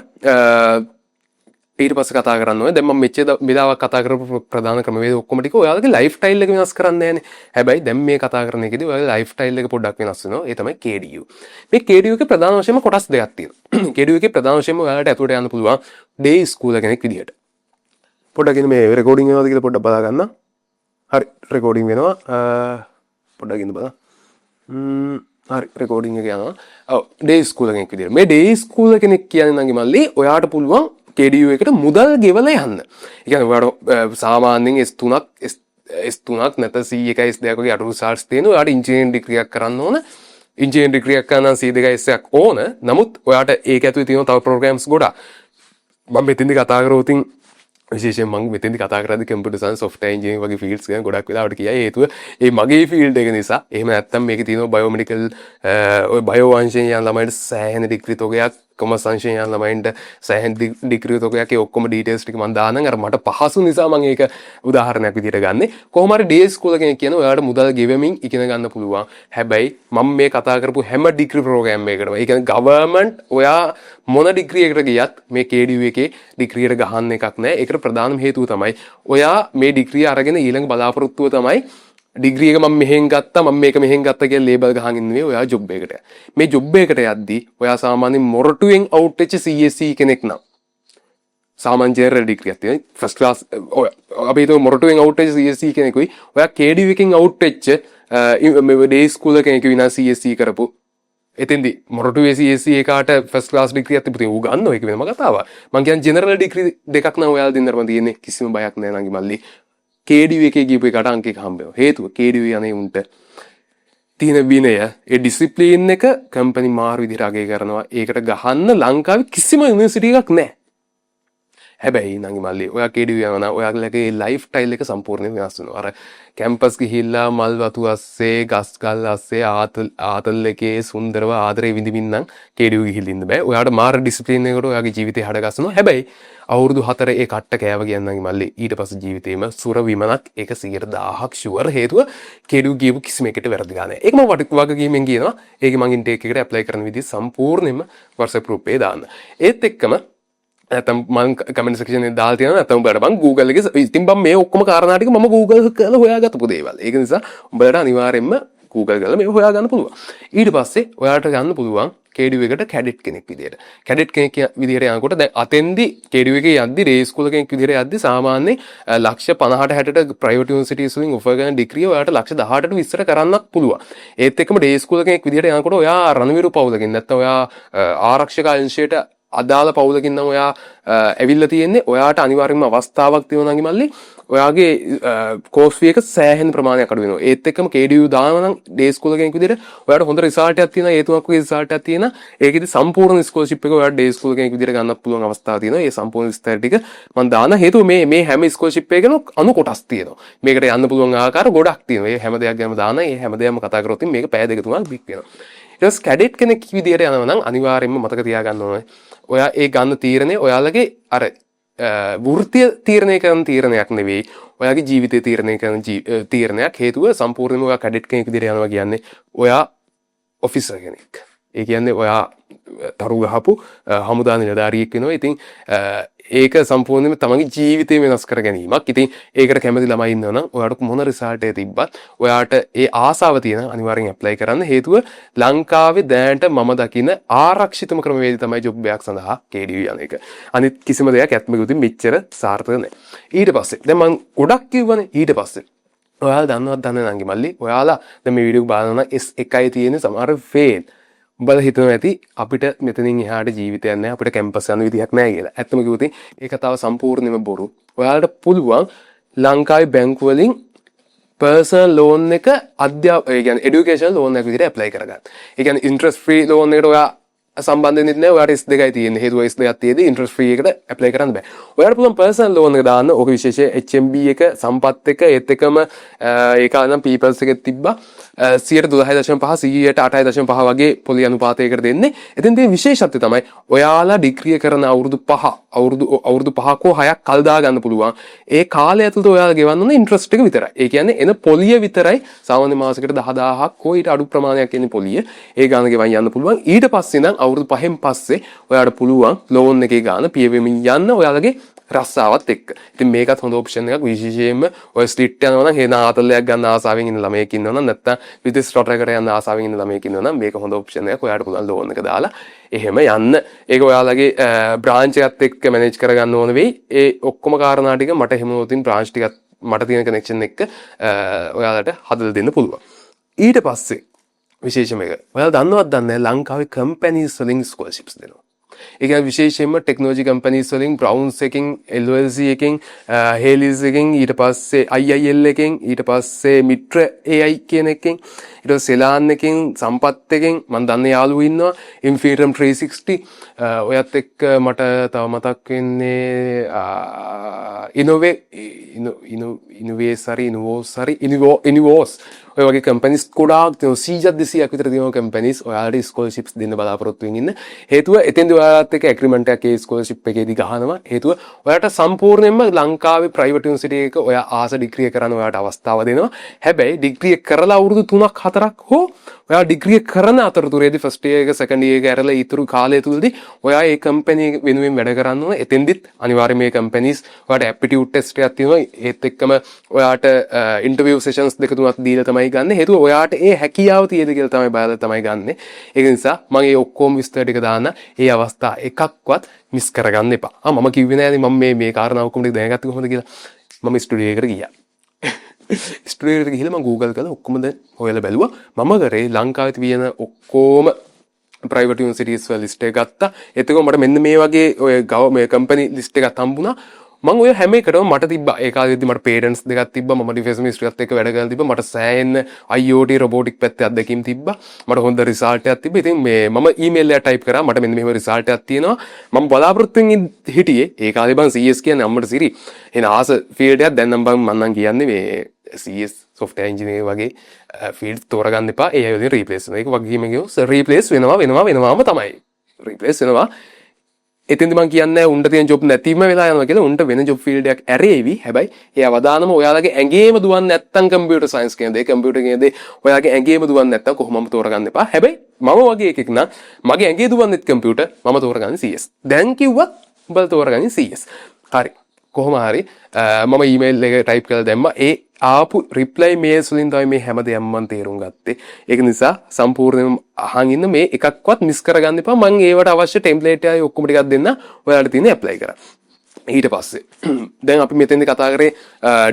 ඊට පස්සේ කතා කරන්න ඕනේ. දැන් මම මෙච්චර විලාවක් කතා කරපු ප්‍රධාන ක්‍රමවේද ඔක්කොම ටික ඔයාලගේ ලයිෆ් ස්ටයිල් එක වෙනස් කරන්න යන්නේ. හැබැයි දැන් මේ කතා කරන එකේදී ඔයාලගේ ලයිෆ් ස්ටයිල් එක පොඩ්ඩක් වෙනස් වෙනවා. ඒ තමයි KDU. මේ KDU එකේ ප්‍රධාන වශයෙන්ම කොටස් දෙකක් තියෙනවා. KDU එකේ ප්‍රධාන වශයෙන්ම ඔයාලට ඇතුළට යන්න පුළුවන් ඩේ ස්කූල් කෙනෙක් විදිහට. පොඩ්ඩක් ඉන්න මේ රෙකෝඩින් වෙනවද කියලා පොඩ්ඩක් බලා ගන්න. හරි රෙකෝඩින් වෙනවා. පොඩ්ඩක් ඉන්න බලන්න. හරි රෙකෝඩින් එක යනවා. ඔව් ඩේ ස්කූල් කෙනෙක් විදිහට. මේ ඩේ ස්කූල් කෙනෙක් කියන්නේ නංගි මල්ලි ඔයාට පුළුවන් KDU එකට මුදල් ගෙවලා යන්න. ඒ කියන්නේ ඔයාට සාමාන්‍යයෙන් S3ක් S3ක් නැත්නම් C1 S2ක් වගේ අඩු රිසල්ට්ස් තියෙන ඔයාට ඉන්ජිනියරින් ඩිග්‍රී එකක් කරන්න ඕන. ඉන්ජිනියරින් ඩිග්‍රී එකක් කරන්න C2 S1ක් ඕන. නමුත් ඔයාට ඒක ඇතුලේ තියෙන තව ප්‍රෝග්‍රෑම්ස් ගොඩක්. මම මෙතෙන්දි කතා කරොත් විශේෂයෙන් මම මෙතෙන්දි කතා කරද්දි කම්පියුටර් සයන්ස් සොෆ්ට්වෙයාර් ඉංජිනේරින් වගේ ෆීල්ඩ්ස් ගැන ගොඩක් වෙලාවට කියයි. හේතුව ඒ මගේ ෆීල්ඩ් එක නිසා. එහෙම නැත්නම් මේකේ තියෙන බයෝමෙඩිකල් ඔය බයෝ වංශයෙන් යන ළමයින්ට සෑහෙන ඩිග්‍රී තෝගයක් කොමර්ස් වංශයෙන් යන ළමයින්ට සෑහෙන ඩිග්‍රී තෝගයක් ඒ ඔක්කොම ඩීටේල්ස් ටික මම දාන්නම්. අර මට පහසු නිසා මම ඒක උදාහරණයක් විදිහට ගන්නෙ. කොහොම හරි ඩේ ස්කූල් එකකින් කියන ඔයාලට මුදල් ගෙවමින් ඉගෙන ගන්න පුළුවන්. හැබැයි මම මේ කතා කරපු හැම ඩිග්‍රී ප්‍රෝග්‍රෑම් එකකටම ඒ කියන්නේ ගවර්න්මන්ට් ඔයා මොන ඩිග්‍රී එකකට ගියත් මේ KDU එකේ ඩිග්‍රී එකට ගහන්න එකක් නැහැ. ඒකට ප්‍රධානම හේතුව තමයි ඔයා මේ ඩිග්‍රී අරගෙන ඊළඟ බලාපොරොත්තුව තමයි ඩිග්‍රී එක මම මෙහෙන් ගත්තා මම මේක මෙහෙන් ගත්තා කියලා ලේබල් ගහගෙන ඉන්නේ ඔයා ජොබ් එකට. මේ ජොබ් එකට යද්දී ඔයා සාමාන්‍යයෙන් මොරටුවෙන් අවුට් වෙච්ච CSE කෙනෙක් නම් සාමාන්‍ය ජෙනරල් ඩිග්‍රී එකක් තියෙන ෆස්ට් ක්ලාස් අපි හිතුව මොරටුවෙන් අවුට් වෙච්ච CSE කෙනෙකුයි ඔයා KDU එකෙන් අවුට් වෙච්ච ඩේ ස්කූල් කෙනෙකු විනා CSE කරපු එතෙන්දි මොරටුවේ CSE එකට ෆස්ට් ක්ලාස් ඩිග්‍රී එකක් තිබුණේ ඌ ගන්නවා ඒක වෙනම කතාවක්. මම කියන්නේ ජෙනරල් ඩිග්‍රී දෙකක් නම් ඔයාලා දෙන්නරම තියෙන්නේ කිසිම බයක් නැහැ නංගි මල්ලි. KDU එකේ ගිහපු එකට අංක එක හම්බ වෙනවා. හේතුව KDU යන්නේ උන්ට තියෙන විනය ඒ ඩිසිප්ලින් එක කම්පැනි මාරු විදිහට අගය කරනවා. ඒකට ගහන්න ලංකාවේ කිසිම යුනිවර්සිටි එකක් නැහැ. හැබැයි නංගි මල්ලි ඔයා KDU යනවා නම් ඔයාලගේ ලයිෆ් ස්ටයිල් එක සම්පූර්ණයෙන් වෙනස් වෙනවා. අර කැම්පස් ගිහිල්ලා මල් වතු අස්සේ ගස් ගල් අස්සේ ආතල් එකේ සුන්දරව ආදරේ විඳින්න නම් KDU ගිහිල්ලා ඉන්න බෑ. ඔයාට මාර ඩිසිප්ලින් එකකට ඔයාගේ ජීවිතේ හඩගස්සනවා. හැබැයි අවුරුදු 4 ඒ කට්ට කෑව කියන්නේ මල්ලි ඊට පස්සේ ජීවිතේම සුර විමනක් ඒක 100,000ක් ෂුවර්. හේතුව KDU ගියපු කිසිම එකට වැරදි ගන්න නැහැ. ඒක මම වගකීමෙන් කියනවා. ඒක මං ඉන්ටේක් එකට ඇප්ලයි කරන විදිහ සම්පූර්ණයෙන්ම WhatsApp group එකේ දාන්න. ඒත් එක්කම නැත්නම් මම කමෙන්ට් සෙක්ෂන් එකේ දාලා තියෙනවා නැත්නම් උඹලට මම Google එකේ ඉතින් මම මේ ඔක්කොම කාරණා ටික මම Google කරලා හොයාගත්තු දේවල්. ඒක නිසා උඹලට අනිවාර්යයෙන්ම Google කරලා මේක හොයා ගන්න පුළුවන්. ඊට පස්සේ ඔයාලට ගන්න පුළුවන් KDU එකට කැඩෙට් කෙනෙක් විදියට. කැඩෙට් කෙනෙක් විදියට යනකොට දැන් අතෙන්දි KDU එකේ යද්දි රේ ස්කූල් කෙනෙක් විදියට යද්දි සාමාන්‍යයෙන් ලක්ෂ 50ට 60ට ප්‍රයිවට් යුනිවර්සිටිස් වලින් ඔෆර් කරන ඩිග්‍රී ඔයාලට ලක්ෂ 18ට විස්තර කරන්නත් පුළුවන්. ඒත් එක්කම ඩේ ස්කූල් කෙනෙක් විදියට යනකොට ඔයා රණවිරු පවුලකින් නැත්නම් ඔයා ආරක්ෂක අංශයට අදාළ පවුලකින් නම් ඔයා ඇවිල්ලා තියෙන්නේ. ඔයාට අනිවාර්යයෙන්ම අවස්ථාවක් තියෙනවා නංගි මල්ලි. ඔයාගේ කෝස් ෆී එක සෑහෙන ප්‍රමාණයක් අඩු වෙනවා. ඒත් එක්කම KDU දානවා නම් ඩේ ස්කූල් කෙනෙක් විදිහට ඔයාට හොඳ රිසල්ට් එකක් තියෙනවා. ඒ තුනක් වගේ රිසල්ට් එකක් තියෙනවා. ඒකෙදි සම්පූර්ණ ස්කෝලර්ෂිප් එක ඔයාට ඩේ ස්කූල් කෙනෙක් විදිහට ගන්නත් පුළුවන් අවස්ථාවක් තියෙනවා. ඒ සම්පූර්ණ විස්තර ටික මම දාන හේතුව මේ හැම ස්කෝලර්ෂිප් එකකම අනු කොටස් තියෙනවා. මේකට යන්න පුළුවන් ආකාර ගොඩක් තියෙනවා. ඒ හැම දෙයක් ගැනම දාන. ඒ හැම දෙයක්ම කතා කරොත් මේක පැය දෙක තුනක් බික් වෙනවා. ඊට පස්සේ කැඩෙට් කෙනෙක් විදිහට යනවා නම් අනිවාර්යයෙන්ම මතක තියාගන්න ඕනේ. ඔයා ඒ ගන්න තීරණය ඔයාලගේ අර වෘත්තීය තීරණය කරන තීරණයක් නෙවෙයි. ඔයාගේ ජීවිතේ තීරණය කරන තීරණයක්. හේතුව සම්පූර්ණයෙන්ම ඔයා කැඩෙට් කෙනෙක් විදිහට යනවා කියන්නේ ඔයා ඔෆිසර් කෙනෙක්. ඒ කියන්නේ ඔයා තරු ගහපු හමුදා නිලධාරියෙක් වෙනවා. ඉතින් ඒක සම්පූර්ණයෙන්ම තමන්ගේ ජීවිතේ වෙනස් කර ගැනීමක්. ඉතින් ඒකට කැමති ළමයි ඉන්නවා නම් ඔයාට මොන රිසල්ට් එක තිබ්බත් ඔයාට ඒ ආසාව තියෙන අනිවාර්යෙන් ඇප්ලයි කරන්න. හේතුව ලංකාවේ දැනට මම දකින ආරක්ෂිතම ක්‍රමවේදය තමයි ජොබ් එකක් සඳහා KDU යන එක. අනිත් කිසිම දෙයක් ඇත්මකුත් මෙච්චර සාර්ථක නැහැ. ඊට පස්සේ දැන් මම ගොඩක් කිව්වනේ ඊට පස්සේ ඔයාලා දන්නවත් දන්නේ නැංගි මල්ලි. ඔයාලා දැන් මේ වීඩියෝ බලනවා නම් S1යි තියෙන සමහර ෆේල් උඹලා හිතනවා ඇති අපිට මෙතනින් එහාට ජීවිතයක් නැහැ අපිට කැම්පස් යන විදියක් නැහැ කියලා. ඇත්තම කිව්වොත් ඒක තව සම්පූර්ණයෙන්ම බොරු. ඔයාලට පුළුවන් ලංකාවේ බැංකු වලින් පර්සනල් ලෝන් එක ඒ කියන්නේ এডুকেෂන් ලෝන් එක විදිහට ඇප්ලයි කරගන්න. ඒ කියන්නේ ඉන්ට්‍රස්ට් ෆ්‍රී ලෝන් එකට ඔයා සම්බන්ධ වෙන්නේ නැහැ. ඔයාට S2යි තියෙන්නේ. හේතුව S2ක් තියෙද්දි ඉන්ට්‍රස්ට් ෆ්‍රී එකට ඇප්ලයි කරන්න බෑ. ඔයාට පුළුවන් පර්සනල් ලෝන් එක දාන්න. ඕක විශේෂයෙන් HMB එක සම්පත් එක ඒත් එකම ඒක නම් පීපල්ස් එකේ තිබ්බා 12.5 8.5 වගේ පොලි අනුපාතයකට දෙන්නේ. එතෙන් තියෙන විශේෂත්වය තමයි ඔයාලා ඩිග්‍රිය කරන අවුරුදු 5ක් හෝ 6ක් කල් දා ගන්න පුළුවන්. ඒ කාලය ඇතුළත ඔයාලා ගෙවන්න ඕන ඉන්ට්‍රස්ට් එක විතරයි. ඒ කියන්නේ එන පොලිය විතරයි සාමාන්‍ය මාසෙකට 10000ක් හෝ ඊට අඩු ප්‍රමාණයක් එන්නේ පොලිය. ඒ ගාන ගෙවන් යන්න පුළුවන්. ඊට පස්සේ ඉඳන් අවුරුදු 5න් පස්සේ ඔයාලට පුළුවන් ලෝන් එකේ ගාන පියවෙමින් යන්න ඔයාලගේ රස්සාවත් එක්ක. ඉතින් මේකත් හොඳ ඔප්ෂන් එකක්. විශේෂයෙන්ම ඔය ස්ලිට් යනවා නම් හේන ආතල්ලයක් ගන්න ආසාවෙන් ඉන්න ළමයෙක් ඉන්නවා නම් නැත්නම් විදේශ රටකට යන්න ආසාවෙන් ඉන්න ළමයෙක් ඉන්නවා නම් මේක හොඳ ඔප්ෂන් එකක්. ඔයාලට පුළුවන් ලෝන් එක දාලා එහෙම යන්න. ඒක ඔයාලගේ බ්‍රාන්ච් එකත් එක්ක මැනේජ් කරගන්න ඕන වෙයි. ඒ ඔක්කොම කාරණා ටික මට එහෙම වුණොත් බ්‍රාන්ච් ටිකත් මට තියෙන කනෙක්ෂන් එක්ක ඔයාලට හදලා දෙන්න පුළුවන්. ඊට පස්සේ විශේෂම එක. ඔයාලා දන්නවද දන්නේ ලංකාවේ කම්පැනිස් වලින් ස්කෝලර්ෂිප්ස් දෙනවා. ඒ කියන්නේ විශේෂයෙන්ම ටෙක්නොලොජි කම්පැනිස් වලින් බ්‍රවුන්ස් එකකින් LOLC එකකින් හේලිස් එකකින් ඊට පස්සේ IIL එකකින් ඊට පස්සේ මිත්‍ර AI කියන එකකින් ඊට පස්සේ සෙලාන් එකකින් සම්පත් එකකින් මම දන්න යාළුවෝ ඉන්නවා Infinitum 360 ඔයත් එක්ක මට තව මතක් වෙන්නේ ඉනෝවෝස් ඔය වගේ කම්පැනිස් ගොඩාක් තියෙනවා 100ක් විතර තියෙනවා කම්පැනිස් ඔයාලට ස්කෝලර්ෂිප්ස් දෙන්න බලාපොරොත්තු වෙමින් ඉන්න හේතුව එතෙන්දී ඔයාලත් එක්ක ඇග්‍රීමන්ට් එකක් ඒ ස්කෝලර්ෂිප් එකේදී ගහනවා හේතුව ඔයාලට සම්පූර්ණයෙන්ම ලංකාවේ ප්‍රයිවට් යුනිවර්සිටි එකක ඔයා ආස ඩිග්‍රිය කරන්න ඔයාලට අවස්ථාව දෙනවා හැබැයි ඩිග්‍රිය කරලා අවුරුදු 3ක් 4ක් හෝ ඔයා ඩිග්‍රිය කරන අතරතුරේදී ෆස්ට් ඉයර් එක සෙකන්ඩ් ඉයර් එක ඇරලා ඊතුරු කාලය තුලදී ඔයා ඒ කම්පැනි වෙනුවෙන් වැඩ කරන්න ඕන එතෙන්දිත් අනිවාර්යයෙන් මේ කම්පැනිස් ඔයාලට ඇප්ටිටියුඩ් ටෙස්ට් එකක් තියෙනවා ඒත් එක්කම ඔයාට ඉන්ටර්විව් සෙෂන්ස් දෙක තුනක් දීලා තමයි ගන්න හේතුව ඔයාට ඒ හැකියාව තියෙද කියලා තමයි බලලා තමයි ගන්නෙ ඒක නිසා මම මේ ඔක්කොම විස්තර ටික දාන්න ඒ අවස්ථා එකක්වත් මිස් කරගන්න එපා මම කිව්වේ නෑනේ මම මේ කාරණා ඔක්කොම ටික දැනගත්තේ කොහොමද කියලා මම ස්ටුඩියෝ එකට ගියා ස්ටුඩියෝ එකට ගිහලා මම Google කරලා ඔක්කොම දැන් හොයලා බැලුවා මම කරේ ලංකාවේ තියෙන ඔක්කොම ප්‍රයිවට් යුනිවර්සිටිස් වල ලිස්ට් එක ගත්තා එතකොට මට මෙන්න මේ වගේ ඔය මේ කම්පැනි ලිස්ට් එකක් හම්බුණා මම ඔය හැම එකටම මට තිබ්බා ඒ කාලෙදි මට පේටන්ට්ස් දෙකක් තිබ්බා මම ඩිෆෙන්ස් මිනිස්ට්‍රියත් එක්ක වැඩ කරලා තිබ්බා මට සෑහෙන IoT රොබෝටික් පැත්තේ අත්දැකීම් තිබ්බා මට හොඳ රිසල්ට් එකක් තිබ්බා ඉතින් මේ මම ඊමේල් එකක් ටයිප් කරා මට මෙන්න මෙහෙම රිසල්ට් එකක් තියෙනවා මම බලාපොරොත්තු වෙමින් හිටියේ ඒ කාලේ බං CS කියන්නේ අම්මට සිරි එන ආස ෆීල්ඩ් එකක් දැන් නම් බං මම නම් කියන්නේ මේ CS software engineer වගේ ෆීල්ඩ් තෝරගන්න එපා ඒ අයෝදී රීප්ලේස් වෙනවා ඒක වගේම කියෝ රීප්ලේස් වෙනවාම තමයි රීප්ලේස් වෙනවා එතෙන්දි මම කියන්නේ උන්ට තියෙන ජොබ් නැතිවම වෙලා යනවා කියලා උන්ට වෙන ජොබ් ෆීල්ඩ් එකක් ඇරේවි හැබැයි ඒ අවදානම ඔයාලගේ ඇඟේම දුවන්නේ නැත්තම් කම්පියුටර් සයන්ස් කියන දේ කම්පියුටර් කියන දේ ඔයාලගේ ඇඟේම දුවන්නේ නැත්තම් කොහොමම තෝරගන්න එපා හැබැයි මම වගේ එකෙක් නම් මගේ ඇඟේ දුවන්නේත් කම්පියුටර් මම තෝරගන්නේ CS දැන් කිව්වත් උඹලා තෝරගන්නේ CS හරි කොහොම හරි මම ඊමේල් එක ටයිප් කරලා දැම්මා ඒ ආපු රිප්ලයි මේල්ස් වලින් තමයි මේ හැමදේම මම තේරුම් ගත්තේ ඒක නිසා සම්පූර්ණයෙන්ම අහන් ඉන්න මේ එකක්වත් මිස් කරගන්න එපා මම ඒවට අවශ්‍ය ටෙම්ප්ලේට් එකයි ඔක්කොම ටිකක් දෙන්න ඔයාලට තියෙන ඇප්ලයි කරා ඊට පස්සේ දැන් අපි මෙතෙන්දි කතා කරේ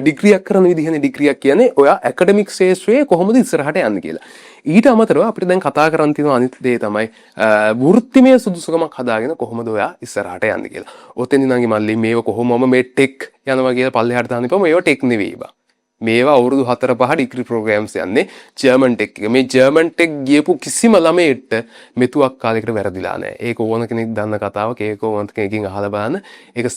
ඩිග්‍රියක් කරන විදිහනේ ඩිග්‍රියක් කියන්නේ ඔයා ඇකඩමික් ශාස්ත්‍රයේ කොහොමද ඉස්සරහට යන්නේ කියලා ඊට අමතරව අපිට දැන් කතා කරන් තියෙන අනිත් දේ තමයි වෘත්තිමය සුදුසුකමක් හදාගෙන කොහොමද ඔයා ඉස්සරහට යන්නේ කියලා. ඔතෙන්දි නංගි මල්ලි මේව කොහොමම මේ ටෙක් යනවා කියලා පල්ලෙහාට දාන්න එපා. මේව ටෙක් නෙවෙයි බා. මේවා අවුරුදු 4-5 ඩිග්‍රී ප්‍රෝග්‍රෑම්ස් යන්නේ ජර්මන් ටෙක් එක. මේ ජර්මන් ටෙක් ගියපු කිසිම ළමයෙක්ට මෙතුවක් කාලයකට වැරදිලා නැහැ. ඒක ඕන කෙනෙක් දන්න කතාවක්. ඒක ඕන කෙනකින් අහලා බලන්න. ඒක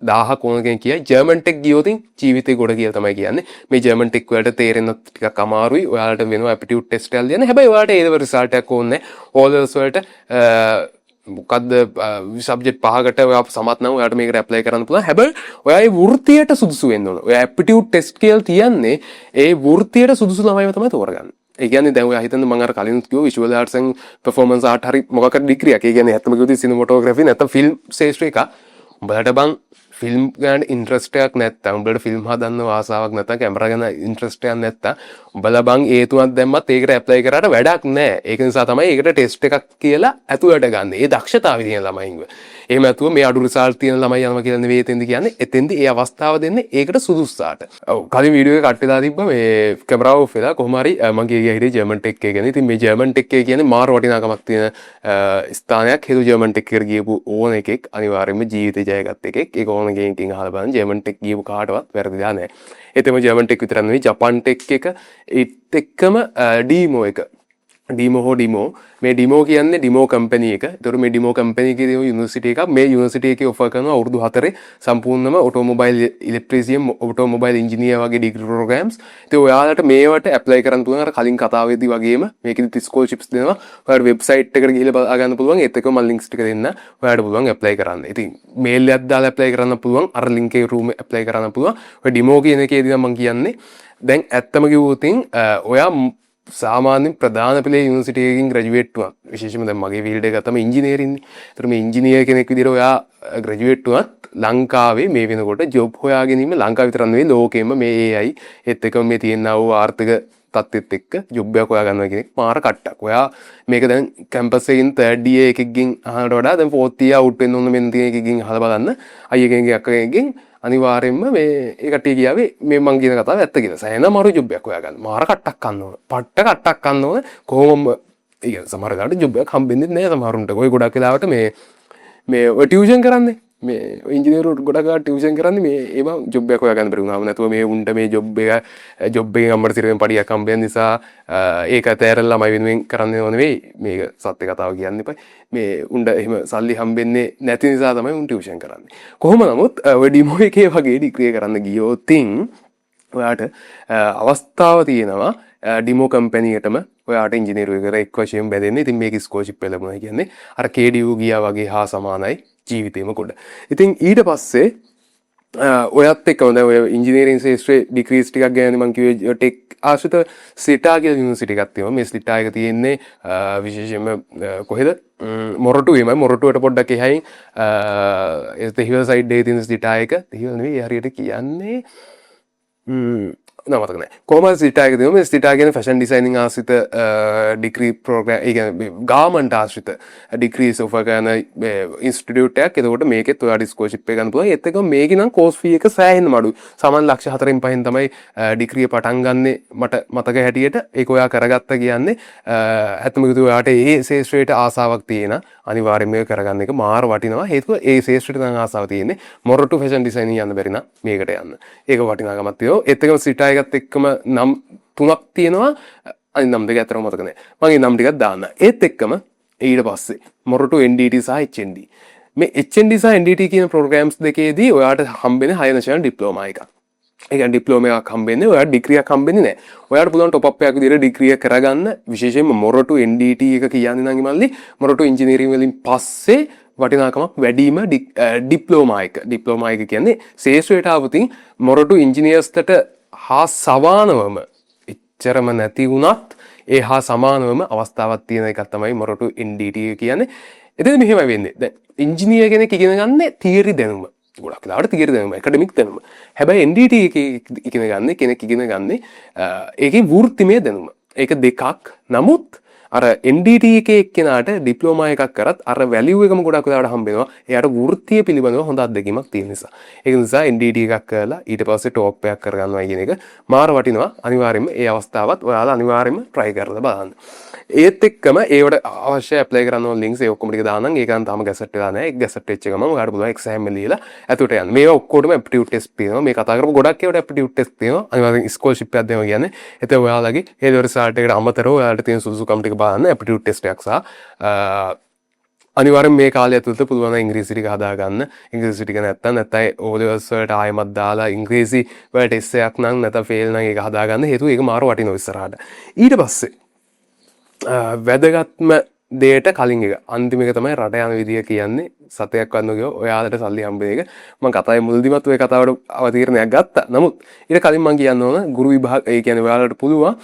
1000ක් ඕන කෙනෙක් කියයි ජර්මන් ටෙක් ගියොත් ජීවිතේ ගොඩ කියලා තමයි කියන්නේ. මේ ජර්මන් ටෙක් වලට තේරෙන්න ටිකක් අමාරුයි. ඔයාලට වෙනවා ඇප්ටිටියුඩ් ටෙස්ට් එකක් ලියන්න. හැබැයි ඔයාලට ඒ ලෙවල් රිසල්ට් එකක් ඕනේ නැහැ. O levels වලට මොකද්ද සබ්ජෙක්ට් පහකට ඔයා සමත් නම් ඔයාලට මේකට ඇප්ලයි කරන්න පුළුවන්. හැබැයි ඔයා ඒ වෘත්තියට සුදුසු වෙන්න ඕන. ඔයා ඇප්ටිටියුඩ් ටෙස්ට් කියලා තියන්නේ ඒ වෘත්තියට සුදුසු ළමයිව තමයි තෝරගන්නේ. ඒ කියන්නේ දැන් ඔයා හිතන්න මම අර කලින් කිව්ව visual arts and performance art හරි මොකක්ද ඩිග්‍රියක්. ඒ කියන්නේ ඇත්තම කිව්වොත් සිනමැටෝග්‍රැෆි නැත්නම් ෆිල්ම් ශාස්ත්‍ර එක. උඹලට බං ෆිල්ම් ගැන ඉන්ට්‍රස්ට් එකක් නැත්තම් උඹලට ෆිල්ම් හදන්න ආසාවක් නැත්තම් කැමරා ගැන ඉන්ට්‍රස්ට් එකක් නැත්තම් උඹලා බං ඒ තුනක් දැම්මත් ඒකට ඇප්ලයි කරාට වැඩක් නැහැ. ඒක නිසා තමයි ඒකට ටෙස්ට් එකක් කියලා ඇතුළට ගන්න. ඒ දක්ෂතාවය තියෙන ළමයින්ව. එහෙම නැතුව මේ අඩු රිසල්ට් තියෙන ළමයි යනවා කියලා නෙවෙයි එතෙන්ද කියන්නේ. එතෙන්ද ඒ අවස්ථාව දෙන්නේ ඒකට සුදුස්සාට. ඔව් කලින් වීඩියෝ එක කට් වෙලා තිබ්බා මේ කැමරාව ඔෆ් වෙලා කොහොම හරි මම ගියේ හිටියේ ජර්මන් ටෙක් එක ගැන. ඉතින් මේ ජර්මන් ටෙක් එක කියන්නේ මාර වටිනාකමක් තියෙන ස්ථානයක්. හේතු ජර්මන් ටෙක් එකට ගියපු ඕන එකෙක් අනිවාර්යයෙන්ම ජීවිතේ ජයගත් එකෙක්. ඒක ඕන කෙනකින් අහලා බලන්න ජර්මන් ටෙක් ගියපු කාටවත් වැරදිලා නැහැ. එතෙම ජර්මන් ටෙක් විතරක් නෙවෙයි ජපන් ටෙක් එක ඒත් එක්කම ඩීමෝ එක ඩීමෝ මේ ඩිමෝ කියන්නේ ඩිමෝ කම්පැනි එක. ඒතර මේ ඩිමෝ කම්පැනි එකේ යුනිවර්සිටි එකක්. මේ යුනිවර්සිටි එකේ ඔෆර් කරන අවුරුදු 4 සම්පූර්ණම ඔටෝමොබයිල් ඉලෙක්ට්‍රීසියන් ඔටෝමොබයිල් ඉංජිනේර් වගේ ඩිග්‍රී ප්‍රෝග්‍රෑම්ස්. ඉතින් ඔයාලට මේවට ඇප්ලයි කරන්න පුළුවන්. අර කලින් කතාවේදී වගේම මේකෙදි ස්කෝලර්ෂිප්ස් දෙනවා. ඔයාලා වෙබ්සයිට් එකට ගිහලා බලා ගන්න පුළුවන්. ඒත් එක්කම මම ලින්ක්ස් ටික දෙන්න. ඔයාලට පුළුවන් ඇප්ලයි කරන්න. ඉතින් මේල් එකක් දාලා ඇප්ලයි කරන්න පුළුවන්. අර ලින්ක් එකේ රූම් ඇප්ලයි කරන්න පුළුවන්. ඔය ඩිමෝ කියන එකේදී නම් මම කියන්නේ දැන් ඇත්තම කිව්වොත් ඔයා සාමාන්‍ය ප්‍රධාන පෙළේ යුනිවර්සිටි එකකින් ග්‍රැජුවේට් වුණා. විශේෂයෙන්ම දැන් මගේ ෆීල්ඩ් එක තමයි ඉංජිනේරින්. ඒතර මේ ඉංජිනේර් කෙනෙක් විදිහට ඔයා ග්‍රැජුවේට් වුණත් ලංකාවේ මේ වෙනකොට ජොබ් හොයා ගැනීම ලංකාව විතරක් නෙවෙයි ලෝකෙම මේ AI ඒත් එක්කම මේ තියෙනා වූ ආර්ථික තත්ත්වෙත් එක්ක ජොබ් එකක් හොයා ගන්නවා කියන එක මාර කට්ටක්. ඔයා මේක දැන් කැම්පස් එකකින් 3rd year එකකින් අහනට වඩා දැන් 4th year out වෙන්න ඕන මෙන්න තියෙන එකකින් අහලා බලන්න. අයියා කෙනෙක්ගේ අක්කා කෙනෙක්ගෙන් අනිවාර්යෙන්ම මේ ඒ කට්ටිය කියාවේ මේ මං කියන කතාව ඇත්ත කියලා. සෑහෙන අමාරු ජොබ් එකක් හොයාගන්න. මාර කට්ටක් ගන්න ඕන. පට්ට කට්ටක් ගන්න ඕන. කොහොමම ඒ කියන්නේ සමහර කාට ජොබ් එකක් හම්බෙන්නේ නැහැ සමහරුන්ට. ඔය ගොඩක් වෙලාවට මේ ඔය ටියුෂන් කරන්නේ. මේ ඉංජිනේරු ගොඩක් ටියුෂන් කරන්නේ මේ ඒව ජොබ් එකක් හොයාගන්න බැරි වුණාම නැතුව මේ උන්ට මේ ජොබ් එකෙන් අම්මට සිරෙන් පඩියක් හම්බෙන නිසා ඒක ඇතෑරලා ළමයි වෙනුවෙන් කරන්න ඕන නෙවෙයි. මේක සත්‍ය කතාව කියන්න එපා. මේ උන්ට එහෙම සල්ලි හම්බෙන්නේ නැති නිසා තමයි උන් ටියුෂන් කරන්නේ. කොහොම නමුත් ඔය ඩිමෝ එකේ වගේ ඩිග්‍රී කරන්න ගියොත් ඔයාට අවස්ථාව තියෙනවා ඩිමෝ කම්පැනියටම ඔයාට ඉංජිනේරුවෙකුට එක් වශයෙන් බැදෙන්න. ඉතින් මේක ස්කෝලර්ෂිප් ලැබුණා කියන්නේ අර KDU ගියා වගේ හා සමානයි ජීවිතේම කොට. ඉතින් ඊට පස්සේ ඔයත් එක්කම දැන් ඔය ඉංජිනේරින් ශාස්ත්‍රයේ ඩිග්‍රීස් ටිකක් ගෑනේ මම කිව්වේ ටෙක් ආශ්‍රිත ස්ලිටා කියලා යුනිවර්සිටි එකක් තියෙනවා. මේ ස්ලිටා එක තියෙන්නේ විශේෂයෙන්ම කොහෙද? මොරටුවේමයි. මොරටුවට පොඩ්ඩක් එහයින් තෙහිවල සයිඩ් එකේ තියෙන ස්ලිටා එක. තෙහිවල නෙවෙයි හරියට කියන්නේ නමතක නැහැ. කොහොමද ස්ලිටා එක තියෙනවා. මේ ස්ලිටා කියන්නේ ෆැෂන් ඩිසයිනින් ආශ්‍රිත ඩිග්‍රී ප්‍රෝග්‍රෑම් ඒ කියන්නේ ගාමන්ට් ආශ්‍රිත ඩිග්‍රීස් ඔෆර් කරන ඉන්ස්ටිටියුට් එකක්. එතකොට මේකෙත් ඔයාලට ස්කෝලර්ෂිප් එක ගන්න පුළුවන්. ඒත් එක්කම මේකේ නම් කෝස් ෆී එක සෑහෙන්න අඩුයි. සාමාන්‍ය ලක්ෂ 4න් 5න් තමයි ඩිග්‍රිය පටන් ගන්නෙ මට මතක හැටියට. ඒක ඔයා කරගත්ත කියන්නේ ඇත්තම කිව්වොත් ඔයාට ඒ ශාස්ත්‍රයට ආසාවක් තියෙන අනිවාර්යයෙන්ම මේක කරගන්න එක මාර වටිනවා. හේතුව ඒ ශාස්ත්‍රයට නම් ආසාව තියෙන්නේ. මොරටු ෆැෂන් ඩිසයිනින් යන්න බැරි නම් මේකට යන්න. ඒක වටිනාකමක් තියෙනවා. ඒත් එක්කම ස්ලිටා එකත් එක්කම නම් 3ක් තියෙනවා. අනිත් නම් දෙක අතරම මතක නැහැ. මම ඒ නම් ටිකක් දාන්න. ඒත් එක්කම ඊට පස්සේ මොරටු NDT සහ HND. මේ HND සහ NDT කියන ප්‍රෝග්‍රෑම්ස් දෙකේදී ඔයාට හම්බෙන 6 නැෂනල් ඩිප්ලෝමා එකක්. ඒ කියන්නේ ඩිප්ලෝමා එකක් හම්බෙන්නේ ඔයාට ඩිග්‍රී එකක් හම්බෙන්නේ නැහැ. ඔයාට පුළුවන් টොප් අප් එකක් විදිහට ඩිග්‍රී එක කරගන්න. විශේෂයෙන්ම මොරටු NDT එක කියන්නේ නම් ඉමල්ලි මොරටු ඉංජිනේරින් වලින් පස්සේ වටිනාකමක් වැඩිම ඩිප්ලෝමා එක. ඩිප්ලෝමා එක කියන්නේ ශාස්ත්‍රයට ආවතින් මොරටු ඉංජිනේර්ස්ට හා සමානවම එච්චරම නැති වුණත් ඒ හා සමානවම අවස්ථාවක් තියෙන එකක් තමයි මොරටු NDT කියන්නේ. එතන මෙහෙමයි වෙන්නේ. දැන් ඉංජිනේර කෙනෙක් ඉගෙන ගන්න තියරි දැනුම. ගොඩක් වෙලාවට තියරි දැනුම, ඇකඩමික් දැනුම. හැබැයි NDT එකේ ඉගෙන ගන්න කෙනෙක් ඉගෙන ගන්නේ ඒකේ වෘත්තිමය දැනුම. ඒක දෙකක්. නමුත් අර NDT එකේ එක්කෙනාට ඩිප්ලෝමා එකක් කරත් අර වැලියු එකම ගොඩක් වෙලාවට හම්බ වෙනවා. එයාට වෘත්තිය පිළිබඳව හොඳ අත්දැකීමක් තියෙන නිසා. ඒක නිසා NDT එකක් කරලා ඊට පස්සේ ටොප් එකක් කරගන්නවා කියන එක මාර වටිනවා. අනිවාර්යයෙන්ම ඒ අවස්ථාවත් ඔයාලා අනිවාර්යයෙන්ම try කරලා බලන්න. ඒත් එක්කම ඒවට අවශ්‍ය ඇප්ලයි කරන්න ඕන ලින්ක්ස් ඒ ඔක්කොම ටික දාන්නම්. ඒක නම් තාම ගැසට් වෙලා නැහැ. ඒක ගැසට් වෙච්ච ගමන් ඔයාලට පුළුවන් එක්සෑම් එක ලියලා ඇතුළට යන්න. මේවා ඔක්කොටම ඇප්ටිටියුඩ් ටෙස්ට් තියෙනවා. මේ කතා කරපු ගොඩක් ඒවාට ඇප්ටිටියුඩ් ටෙස්ට් තියෙනවා. අනිවාර්යෙන් ස්කෝලර්ෂිප් එකක් දෙනවා කියන්නේ. ඒත් ඔයාලගේ ඒ රිසල්ට් එකට අමතරව ඔයාලට තියෙන සුදුසුකම් ටික බලන්න ඇප්ටිටියුඩ් ටෙස්ට් එකක් සහ අනිවාර්යෙන් මේ කාලය ඇතුළත පුළුවන් නම් ඉංග්‍රීසි ටික හදාගන්න. ඉංග්‍රීසි ටික නැත්තම් O levels වලට ආයෙමත් දාලා ඉංග්‍රීසි වල ටෙස්ට් එකක් නම් නැත්නම් ෆේල් නම් ඒක හදාගන්න. හේතුව ඒක මාර වටිනවා ඉස්සරහට. ඊට පස්සේ වැදගත්ම දෙයට කලින් එක අන්තිම එක තමයි රට යන විදිය කියන්නේ. සතයක් වන්න ගියෝ ඔයාලට සල්ලි හම්බෙන එක. මම කතාවේ මුලදිමත් ඔය කතාවට අවතීර්ණයක් ගත්තා. නමුත් ඊට කලින් මම කියන්න ඕන ගුරු විභාග ඒ කියන්නේ ඔයාලට පුළුවන්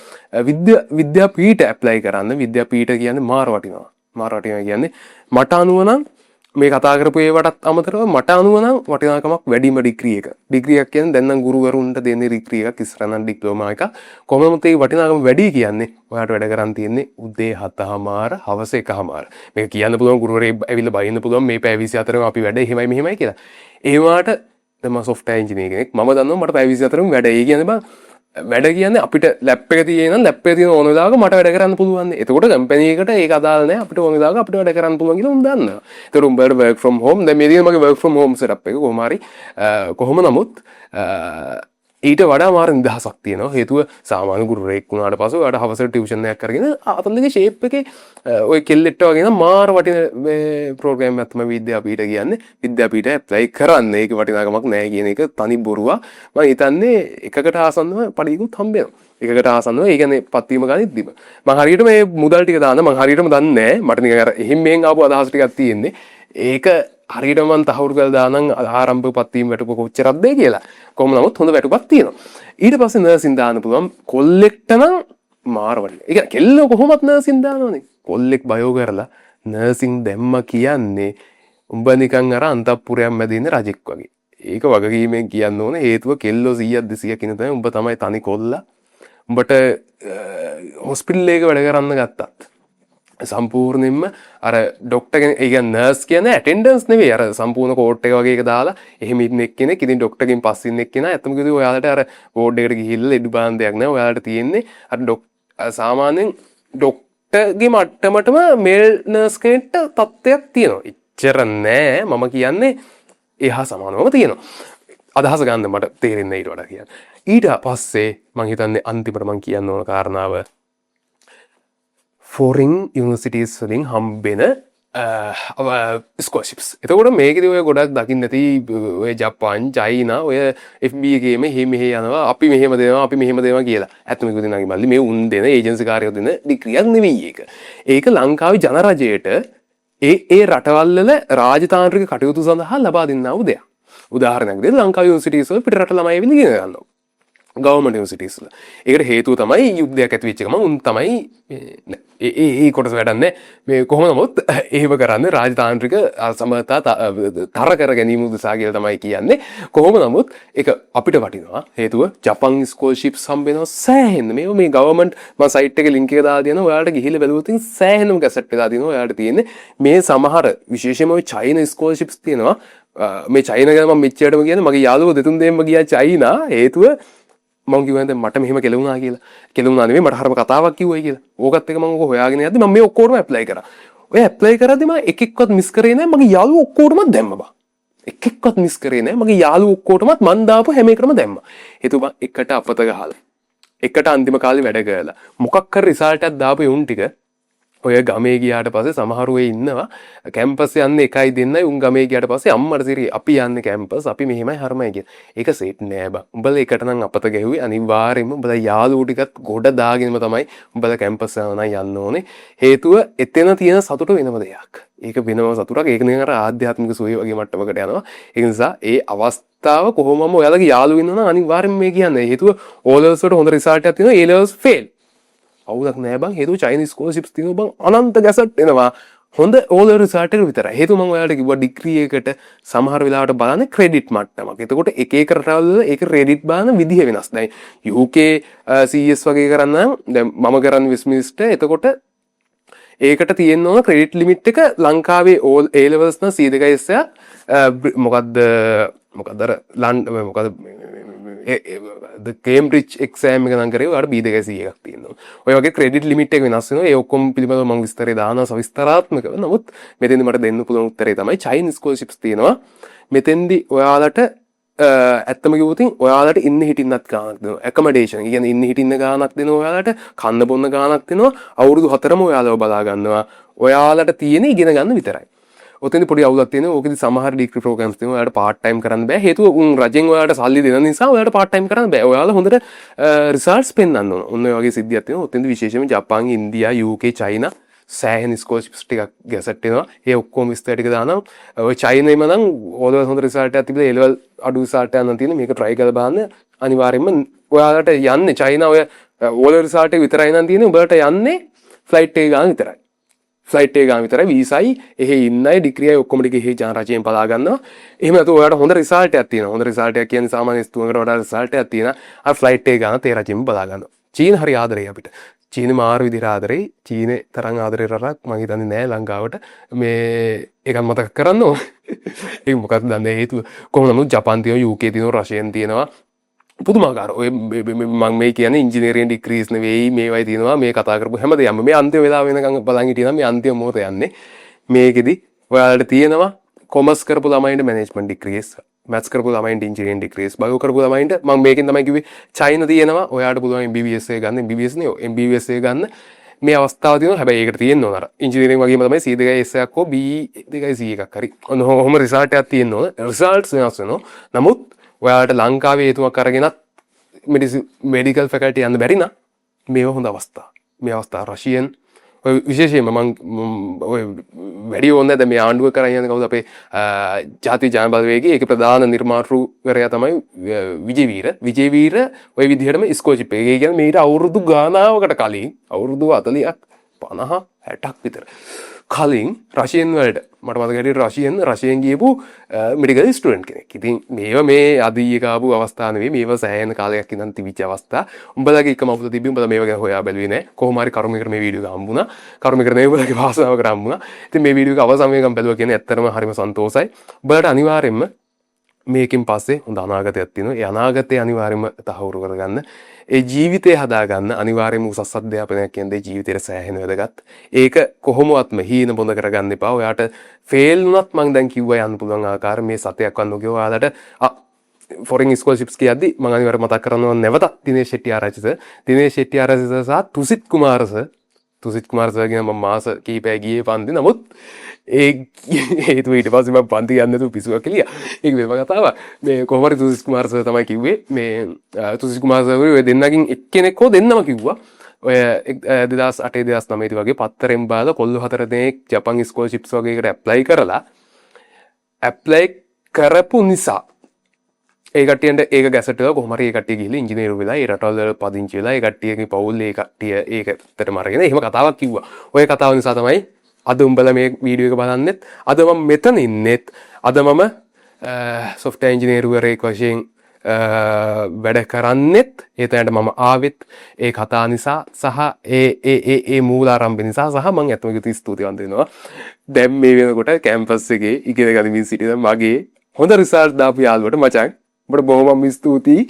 විද්‍යාපීඨ ඇප්ලයි කරන්න. විද්‍යාපීඨ කියන්නේ මාර වටිනවා. මාර වටිනවා කියන්නේ මට අනුව නම් මේ කතා කරපු ඒවටත් අමතරව මට අනුව නම් වටිනාකමක් වැඩිම ඩිග්‍රී එක. ඩිග්‍රී එකක් කියන්නේ දැන් නම් ගුරුවරුන්ට දෙන්නේ ඩිග්‍රී එකක් ඉස්සර නම් ඩිප්ලෝමා එකක්. කොහොමද මේ වටිනාකම වැඩි කියන්නේ? ඔයාලට වැඩ කරන් තියෙන්නේ උදේ 7:00 හවස 1:00. මේක කියන්න පුළුවන් ගුරුවරයෙක් ඇවිල්ලා බයින්න පුළුවන් මේ පැය 24ම අපි වැඩ එහෙමයි මෙහෙමයි කියලා. ඒ වුණාට දැන් මම සොෆ්ට්වෙයාර් ඉංජිනේර කෙනෙක්. මම දන්නවා මට පැය 24ම වැඩ. ඒ කියන්නේ බං වැඩ කියන්නේ අපිට ලැප් එක තියෙන නම් ලැප් එකේ තියෙන ඕන වෙලාවක මට වැඩ කරන්න පුළුවන්. එතකොට කම්පැනි එකට ඒක අදාළ නැහැ. අපිට ඕන වෙලාවක අපිට වැඩ කරන්න පුළුවන් කියලා උන් දන්නවා. ඒතර උඹට work from home දැන් මේ තියෙන මගේ work from home setup එක කොහොම හරි කොහොම නමුත් ඊට වඩා මාර නිදහසක් තියෙනවා. හේතුව සාමාන්‍ය ගුරුවරයෙක් වුණාට පස්සේ ඔයාලට හවසට ටියුෂන් එකක් කරගෙන අතන්දගේ ෂේප් එකේ ඔය කෙල්ලෙට්ට වගේ නම් මාර වටින මේ ප්‍රෝග්‍රෑම් එකක් තමයි විද්‍යාපීඨ කියන්නේ. විද්‍යාපීඨ ඇප්ලයි කරන්න. ඒක වටිනාකමක් නැහැ කියන එක තනි බොරුවක්. මම හිතන්නේ එකකට ආසන්නව පඩියකුත් හම්බ වෙනවා. එකකට ආසන්නව ඒ කියන්නේ පත්වීම ගානෙත් දීම. මම හරියට මේ මුදල් ටික දාන්න මම හරියටම දන්නේ නැහැ. මට නිකන් අර එහෙන් මෙහෙන් ආපු අදහස් ටිකක් තියෙන්නේ. ඒක හරියටම මම තහවුරු කරලා දානම් ආරම්භ පත්වීම වැටුප කොච්චරක්ද කියලා. කොහොම නමුත් හොඳ වැටුපක් තියෙනවා. ඊට පස්සේ නර්සින් දාන්න පුළුවන් කොල්ලෙක්ට නම් මාර වටිනවා. ඒ කියන්නේ කෙල්ලෝ කොහොමත් නර්සින් දානවනේ. කොල්ලෙක් බයෝ කරලා නර්සින් දැම්ම කියන්නේ උඹ නිකන් අර අන්තපුරයක් මැද ඉන්න රජෙක් වගේ. ඒක වගකීමෙන් කියන්න ඕනේ. හේතුව කෙල්ලෝ 100ක් 200ක් ඉන්න තමයි උඹ තමයි තනි කොල්ලා. උඹට හොස්පිටල් එකක වැඩ කරන්න ගත්තත් සම්පූර්ණයෙන්ම අර ડોක්ටර් කෙනෙක් ඒ කියන්නේ නර්ස් කියන්නේ ඇටෙන්ඩන්ස් නෙවෙයි අර සම්පූර්ණ කෝට් එක වගේ එක දාලා එහෙම ඉන්න එක්කෙනෙක් ඉතින් ડોක්ටර්ගෙන් පස්සේ ඉන්න එක්කෙනා ඇත්තම කිව්වොත් ඔයාලට අර බෝඩ් එකට ගිහිල්ලා ලෙඩ බලන්න දෙයක් නැහැ ඔයාලට තියෙන්නේ අර සාමාන්‍යයෙන් ડોක්ටර්ගේ මට්ටමටම මේල් නර්ස් කෙනෙක්ට තත්ත්වයක් තියෙනවා එච්චර නෑ මම කියන්නේ එහා සමානවම තියෙනවා අදහස ගන්න මට තේරෙන්නේ ඊට වඩා කියන්නේ ඊට පස්සේ මම හිතන්නේ අන්තිමට මම කියන්න ඕන කාරණාව foreign universities වලින් හම්බෙන scholarships. එතකොට මේකදී ඔය ගොඩක් දකින්න නැති ඔය ජපාන්, චයිනා ඔය FB එකේම මෙහෙ යනවා අපි මෙහෙම දෙනවා අපි මෙහෙම දෙනවා කියලා. ඇත්තම කිව්වොත් නගේ මල්ලි මේ උන් දෙන ඒජන්සි කාර්යය දෙන ඩිග්‍රියක් නෙවෙයි ඒක. ඒක ලංකාවේ ජනරජයට ඒ රටවල් වල රාජතාන්ත්‍රික කටයුතු සඳහා ලබා දෙන්නා වූ දෙයක්. උදාහරණයක් විදිහට ලංකාවේ යුනිවර්සිටිස් වල පිටරට ළමයි ඇවිල්ලා ඉගෙන ගන්නවා. ගවර්න්මන්ට් යුනිවර්සිටිස් වල. ඒකට හේතුව තමයි යුද්ධයක් ඇති වෙච්ච ගමන් උන් තමයි ඒ කොටස වැඩන්නේ මේ කොහොම නමුත් එහෙම කරන්නේ රාජතාන්ත්‍රික සමතා තර කර ගැනීම උදෙසා කියලා තමයි කියන්නේ. කොහොම නමුත් ඒක අපිට වටිනවා. හේතුව ජපන් ස්කෝලර්ෂිප්ස් හම්බ වෙනවා සෑහෙන්න. මේ ගවර්න්මන්ට් මම සයිට් එකේ ලින්ක් එක දාලා දෙනවා. ඔයාලට ගිහිල්ලා බලුවොත් සෑහෙනම ගැසට් එකක් දාලා ඔයාලට තියෙන්නේ මේ සමහර විශේෂයෙන්ම ඔය චයිනා ස්කෝලර්ෂිප්ස් තියෙනවා. මේ චයිනා ගැන මම මෙච්චරටම කියන්නේ මගේ යාළුවෝ දෙතුන් දෙනෙක්ම ගියා චයිනා හේතුව මම කිව්වා දැන් මට මෙහෙම කෙලුණා කියලා. කෙලුණා නෙවෙයි මට හරම කතාවක් කිව්වයි කියලා. ඕකත් එක මම ඔක හොයාගෙන යද්දි මම මේ ඔක්කොටම ඇප්ලයි කරා. ඔය ඇප්ලයි කරද්දි මම එක එක්කවත් මිස් කරේ නැහැ. මගේ යාළුවෝ ඔක්කොටම දැම්ම බා. එක එක්කවත් මිස් කරේ නැහැ. මගේ යාළුවෝ ඔක්කොටමත් මන් දාපු හැම එකටම දැම්මා. හේතුව මම එකට අපත ගහලා. එකට අන්තිම කාලේ වැඩ කරලා. මොකක් හරි රිසල්ට් එකක් දාපු උන් ටික ඔය ගමේ ගියාට පස්සේ සමහරු වෙ ඉන්නවා කැම්පස් යන්නේ එකයි දෙන්නයි උන් ගමේ ගියාට පස්සේ අම්මට සිරි අපි යන්නේ කැම්පස් අපි මෙහෙමයි හරමයි කියන. ඒක සෙට් නෑ බං. උඹලා එකට නම් අපත ගැහුවේ අනිවාර්යයෙන්ම උඹලා යාළුවෝ ටිකත් ගොඩ දාගෙනම තමයි උඹලා කැම්පස් යනවා යන්න ඕනේ. හේතුව එතන තියෙන සතුට වෙනම දෙයක්. ඒක වෙනම සතුටක්. ඒක නිකන් අර ආධ්‍යාත්මික සුවය වගේ මට්ටමකට යනවා. ඒ නිසා ඒ අවස්ථාව කොහොමම ඔයාලගේ යාළුවෝ ඉන්නවා නම් අනිවාර්යයෙන්ම මේ කියන්නේ. හේතුව O levels වලට හොඳ රිසල්ට් එකක් තියෙනවා A levels fail. අවුලක් නෑ බං හේතුව චයිනීස් ස්කෝලර්ෂිප්ස් තියෙනවා බං අනන්ත ගැසට් එනවා හොඳ ඕල් රිසල්ට් එක විතරයි හේතුව මම ඔයාලට කිව්වා ඩිග්‍රී එකකට සමහර වෙලාවට බලන්නේ ක්‍රෙඩිට් මට්ටමක් එතකොට එක එක රටවල් වල ඒක ක්‍රෙඩිට් බලන විදිහ වෙනස් දැන් UK CS වගේ කරන්න දැන් මම කරන්නේ වෙස්ට්මින්ස්ටර් එතකොට ඒකට තියෙන්න ඕන ක්‍රෙඩිට් ලිමිට් එක ලංකාවේ ඕල් A levels නම් C2S මොකද්ද අර මොකද කේම්බ්‍රිජ් එක්සෑම් එක නම් කරේ ඔයාලට B2C එකක් තියෙනවා. ඔය වගේ ක්‍රෙඩිට් ලිමිට් එක වෙනස් වෙනවා. ඒ ඔක්කොම පිළිබඳව මම විස්තරේ දානවා සවිස්තරාත්මකව. නමුත් මෙතෙන්දි මට දෙන්න පුළුවන් උත්තරේ තමයි චයිනීස් ස්කෝලර්ෂිප්ස් තියෙනවා. මෙතෙන්දි ඔයාලට ඇත්තම කිව්වොත් ඔයාලට ඉන්න හිටින්නත් ගාණක් දෙනවා. ඇකමඩේෂන්. ඒ කියන්නේ ඉන්න හිටින්න ගාණක් දෙනවා ඔයාලට. කන්න බොන්න ගාණක් දෙනවා. අවුරුදු 4ම ඔයාලව බලා ගන්නවා. ඔයාලට තියෙන ඉගෙන ගන්න විතරයි. ඔතෙන්දි පොඩි අවුලක් තියෙනවා. ඕකෙදි සමහර ඩිග්‍රී ප්‍රෝග්‍රෑම්ස් තියෙනවා. ඔයාලට පාර්ට් ටයිම් කරන්න බෑ. හේතුව උන් රජෙන් ඔයාලට සල්ලි දෙන නිසා ඔයාලට පාර්ට් ටයිම් කරන්න බෑ. ඔයාලා හොඳට රිසල්ට්ස් පෙන්වන්න ඕන. ඔන්න ඔය වගේ සිද්ධියක් තියෙනවා. ඔතෙන්දි විශේෂයෙන්ම ජපාන්, ඉන්දියා, UK, චයිනා සෑහෙන ස්කෝලර්ෂිප්ස් ටිකක් ගැසට් වෙනවා. ඒ ඔක්කොම විස්තර ටික දානවා. ඔය චයිනේම නම් ඕලෙවල් හොඳ රිසල්ට් එකක් තිබිලා ඒ ලෙවල් අඩු රිසල්ට් එකක් නම් තියෙන මේක try කරලා බලන්න. අනිවාර්යයෙන්ම ඔයාලට යන්නේ චයිනා ඔය ඕලෙවල් රිසල්ට් එක විතරයි නම් තියෙන්නේ. ඔයාලට යන්නේ ෆ්ලයිට් එක ගාන විතරයි. ෆ්ලයිට් එක ගාන විතරයි වීසයි එහෙ ඉන්නයි ඩිග්‍රියයි ඔක්කොම ටික එහෙ ජනරජයෙන් බලා ගන්නවා. එහෙම නැත්නම් ඔයාලට හොඳ රිසල්ට් එකක් තියෙනවා. හොඳ රිසල්ට් එකක් කියන්නේ සාමාන්‍ය ස්තුවකට වඩා රිසල්ට් එකක් තියෙනවා. අර ෆ්ලයිට් එක ගාන තේ රජයෙන් බලා ගන්නවා. චීන හරි ආදරේ අපිට. චීන මාරු විදිහට ආදරේ. චීනේ තරම් ආදරේ රටක් මම හිතන්නේ නෑ ලංකාවට. මේ එකක් මතක කරන්න ඕන. ඒක මොකක්ද දන්නේ හේතුව. කොහොම නමුත් ජපාන් තියෙනවා, UK තියෙනවා, රෂියන් තියෙනවා. පුදුමාකාර ඔය මම මේ කියන්නේ ඉංජිනේරියෙන් ඩිග්‍රීස් නෙවෙයි මේවයි තියෙනවා මේ කතා කරපු හැමදේම මේ අන්තිම වෙලාව වෙනකන් බලන් හිටියනම් මේ අන්තිම මොහොත යන්නේ මේකෙදි ඔයාලට තියෙනවා කොමර්ස් කරපු ළමයින්ට මැනේජ්මන්ට් ඩිග්‍රීස් මැත්ස් කරපු ළමයින්ට ඉන්ජිනියරින් ඩිග්‍රීස් බයෝ කරපු ළමයින්ට මම මේකෙන් තමයි කිව්වේ චයින තියෙනවා ඔයාට පුළුවන් MBBS එක ගන්න MBBS නේ MBBS එක ගන්න මේ අවස්ථාව තියෙනවා හැබැයි ඒකට තියෙන්න ඕන අර ඉන්ජිනියරින් වගේම තමයි C2S එකක් හෝ B2C එකක් හරි ඔන්න ඔහොම රිසල්ට් එකක් තියෙන්න ඕන රිසල්ට්ස් වෙනස් වෙනවා නමුත් ඔයාලට ලංකාවේ හේතුවක් අරගෙනත් මෙඩිකල් ෆැකල්ටි යන්න බැරි නම් මේව හොඳ අවස්ථා මේ අවස්ථාව රෂියන් ඔය විශේෂයෙන්ම මම ඔය වැඩි ඕනේ දැන් මේ ආණ්ඩුව කරන් යන කවුද අපේ ජාතික ජන බලවේගයේ ඒකේ ප්‍රධාන නිර්මාතෘවරයා තමයි විජේවීර ඔය විදිහටම ස්කෝලර්ෂිප් එක. ඒ කියන්නේ මේට අවුරුදු ගානාවකට කලින් අවුරුදු 40ක් 50 60ක් විතර කලින් රෂියන් වලට මට මතක හිටියේ රෂියන් ගියපු මෙඩිකල් ස්ටුඩන්ට් කෙනෙක්. ඉතින් මේව මේ අදීයක ආපු අවස්ථා නෙවෙයි මේව සෑහෙන කාලයක් ඉඳන් තිබිච්ච අවස්ථා. උඹලගේ එකම අවුල තිබ්බි උඹලා මේව ගැන හොයා බැලුවේ නැහැ. කොහොම හරි කර්මයකට මේ වීඩියෝ එක හම්බුණා. කර්මයකට නෙවෙයි උඹලගේ භාෂාවකට හම්බුණා. ඉතින් මේ වීඩියෝ එක අවසන් වෙනකම් බැලුවා කියන්නේ ඇත්තටම හරිම සන්තෝසයි. උඹලට අනිවාර්යෙන්ම මේකෙන් පස්සේ හොඳ අනාගතයක් තියෙනවා. ඒ අනාගතය අනිවාර්යෙන්ම තහවුරු කරගන්න. ඒ ජීවිතය හදාගන්න අනිවාර්යෙන්ම උසස් අධ්‍යාපනයක් කියන්නේ ජීවිතේට සෑහෙන වැදගත්. ඒක කොහොමවත්ම හීන බොඳ කරගන්න එපා. ඔයාට ෆේල් වුණත් මම දැන් කිව්වා යන්න පුළුවන් ආකාර මේ සතයක් වන්න ඕකේ ඔයාලට ෆොරින් ස්කෝලර්ෂිප්ස් කියද්දි මම අනිවාර්යයෙන් මතක් කරනවා නැවත දිනේෂ් ෂෙට්ටිආරච්චි සහ තුසිත් කුමාර සර් කියන මම මාස කීපයක් ගියේ පන්ති නමුත් ඒ හේතුව ඊට පස්සේ මම පන්ති යන්න නැතුව පිසුවක් කියලා. ඒක වෙනම කතාවක්. මේ කොහොම හරි තුසිත් කුමාර සර් තමයි කිව්වේ මේ තුසිත් කුමාර සර් ඔය දෙන්නකින් එක්කෙනෙක් හෝ දෙන්නම කිව්වා. ඔය 2008 2009 වගේ පත්තරෙන් බාලා කොල්ල 4 දෙනෙක් ජපන් ස්කෝලර්ෂිප්ස් වගේ එකට ඇප්ලයි කරපු නිසා ඒ කට්ටියන්ට ඒක ගැසට් එක කොහොම හරි ඒ කට්ටිය ගිහිල්ලා ඉංජිනේරු වෙලා ඒ රටවල් වල පදිංචි වෙලා ඒ කට්ටියගේ පවුල් ඒ කට්ටිය ඒක ඇත්තටම අරගෙන එහෙම කතාවක් කිව්වා. ඔය කතාව නිසා තමයි අද උඹලා මේ වීඩියෝ එක බලන්නෙත් අද මම මෙතන ඉන්නෙත් අද මම සොෆ්ට්වෙයාර් ඉංජිනේරුවරයෙක් වශයෙන් වැඩ කරන්නෙත් ඒ තැනට මම ආවෙත් ඒ කතා නිසා සහ ඒ මූලාරම්භය නිසා සහ මම ඇත්තම ස්තුතිවන්ත වෙනවා. දැන් මේ වෙනකොට කැම්පස් එකේ ඉගෙන ගනිමින් සිටින මගේ හොඳ රිසල්ට් දාපු යාළුවට මචං උඹට බොහොම ස්තුතියි.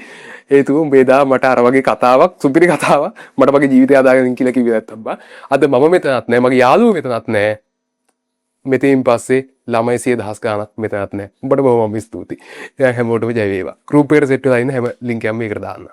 හේතුව උඹේ දා මට අර වගේ කතාවක් සුපිරි කතාවක් මට මගේ ජීවිතය හදාගන්න කියලා කිව්වේ නැත්තම් බා. අද මම මෙතනත් නැහැ මගේ යාළුවෝ මෙතනත් නැහැ. මෙතනින් පස්සේ ළමයි 100,000 ගාණක් මෙතනත් නැහැ. උඹට බොහොම ස්තුතියි. දැන් හැමෝටම ජය වේවා. ගෲප් එකට සෙට් වෙලා ඉන්න හැම ලින්ක් එකක්ම මේකට දාන්න.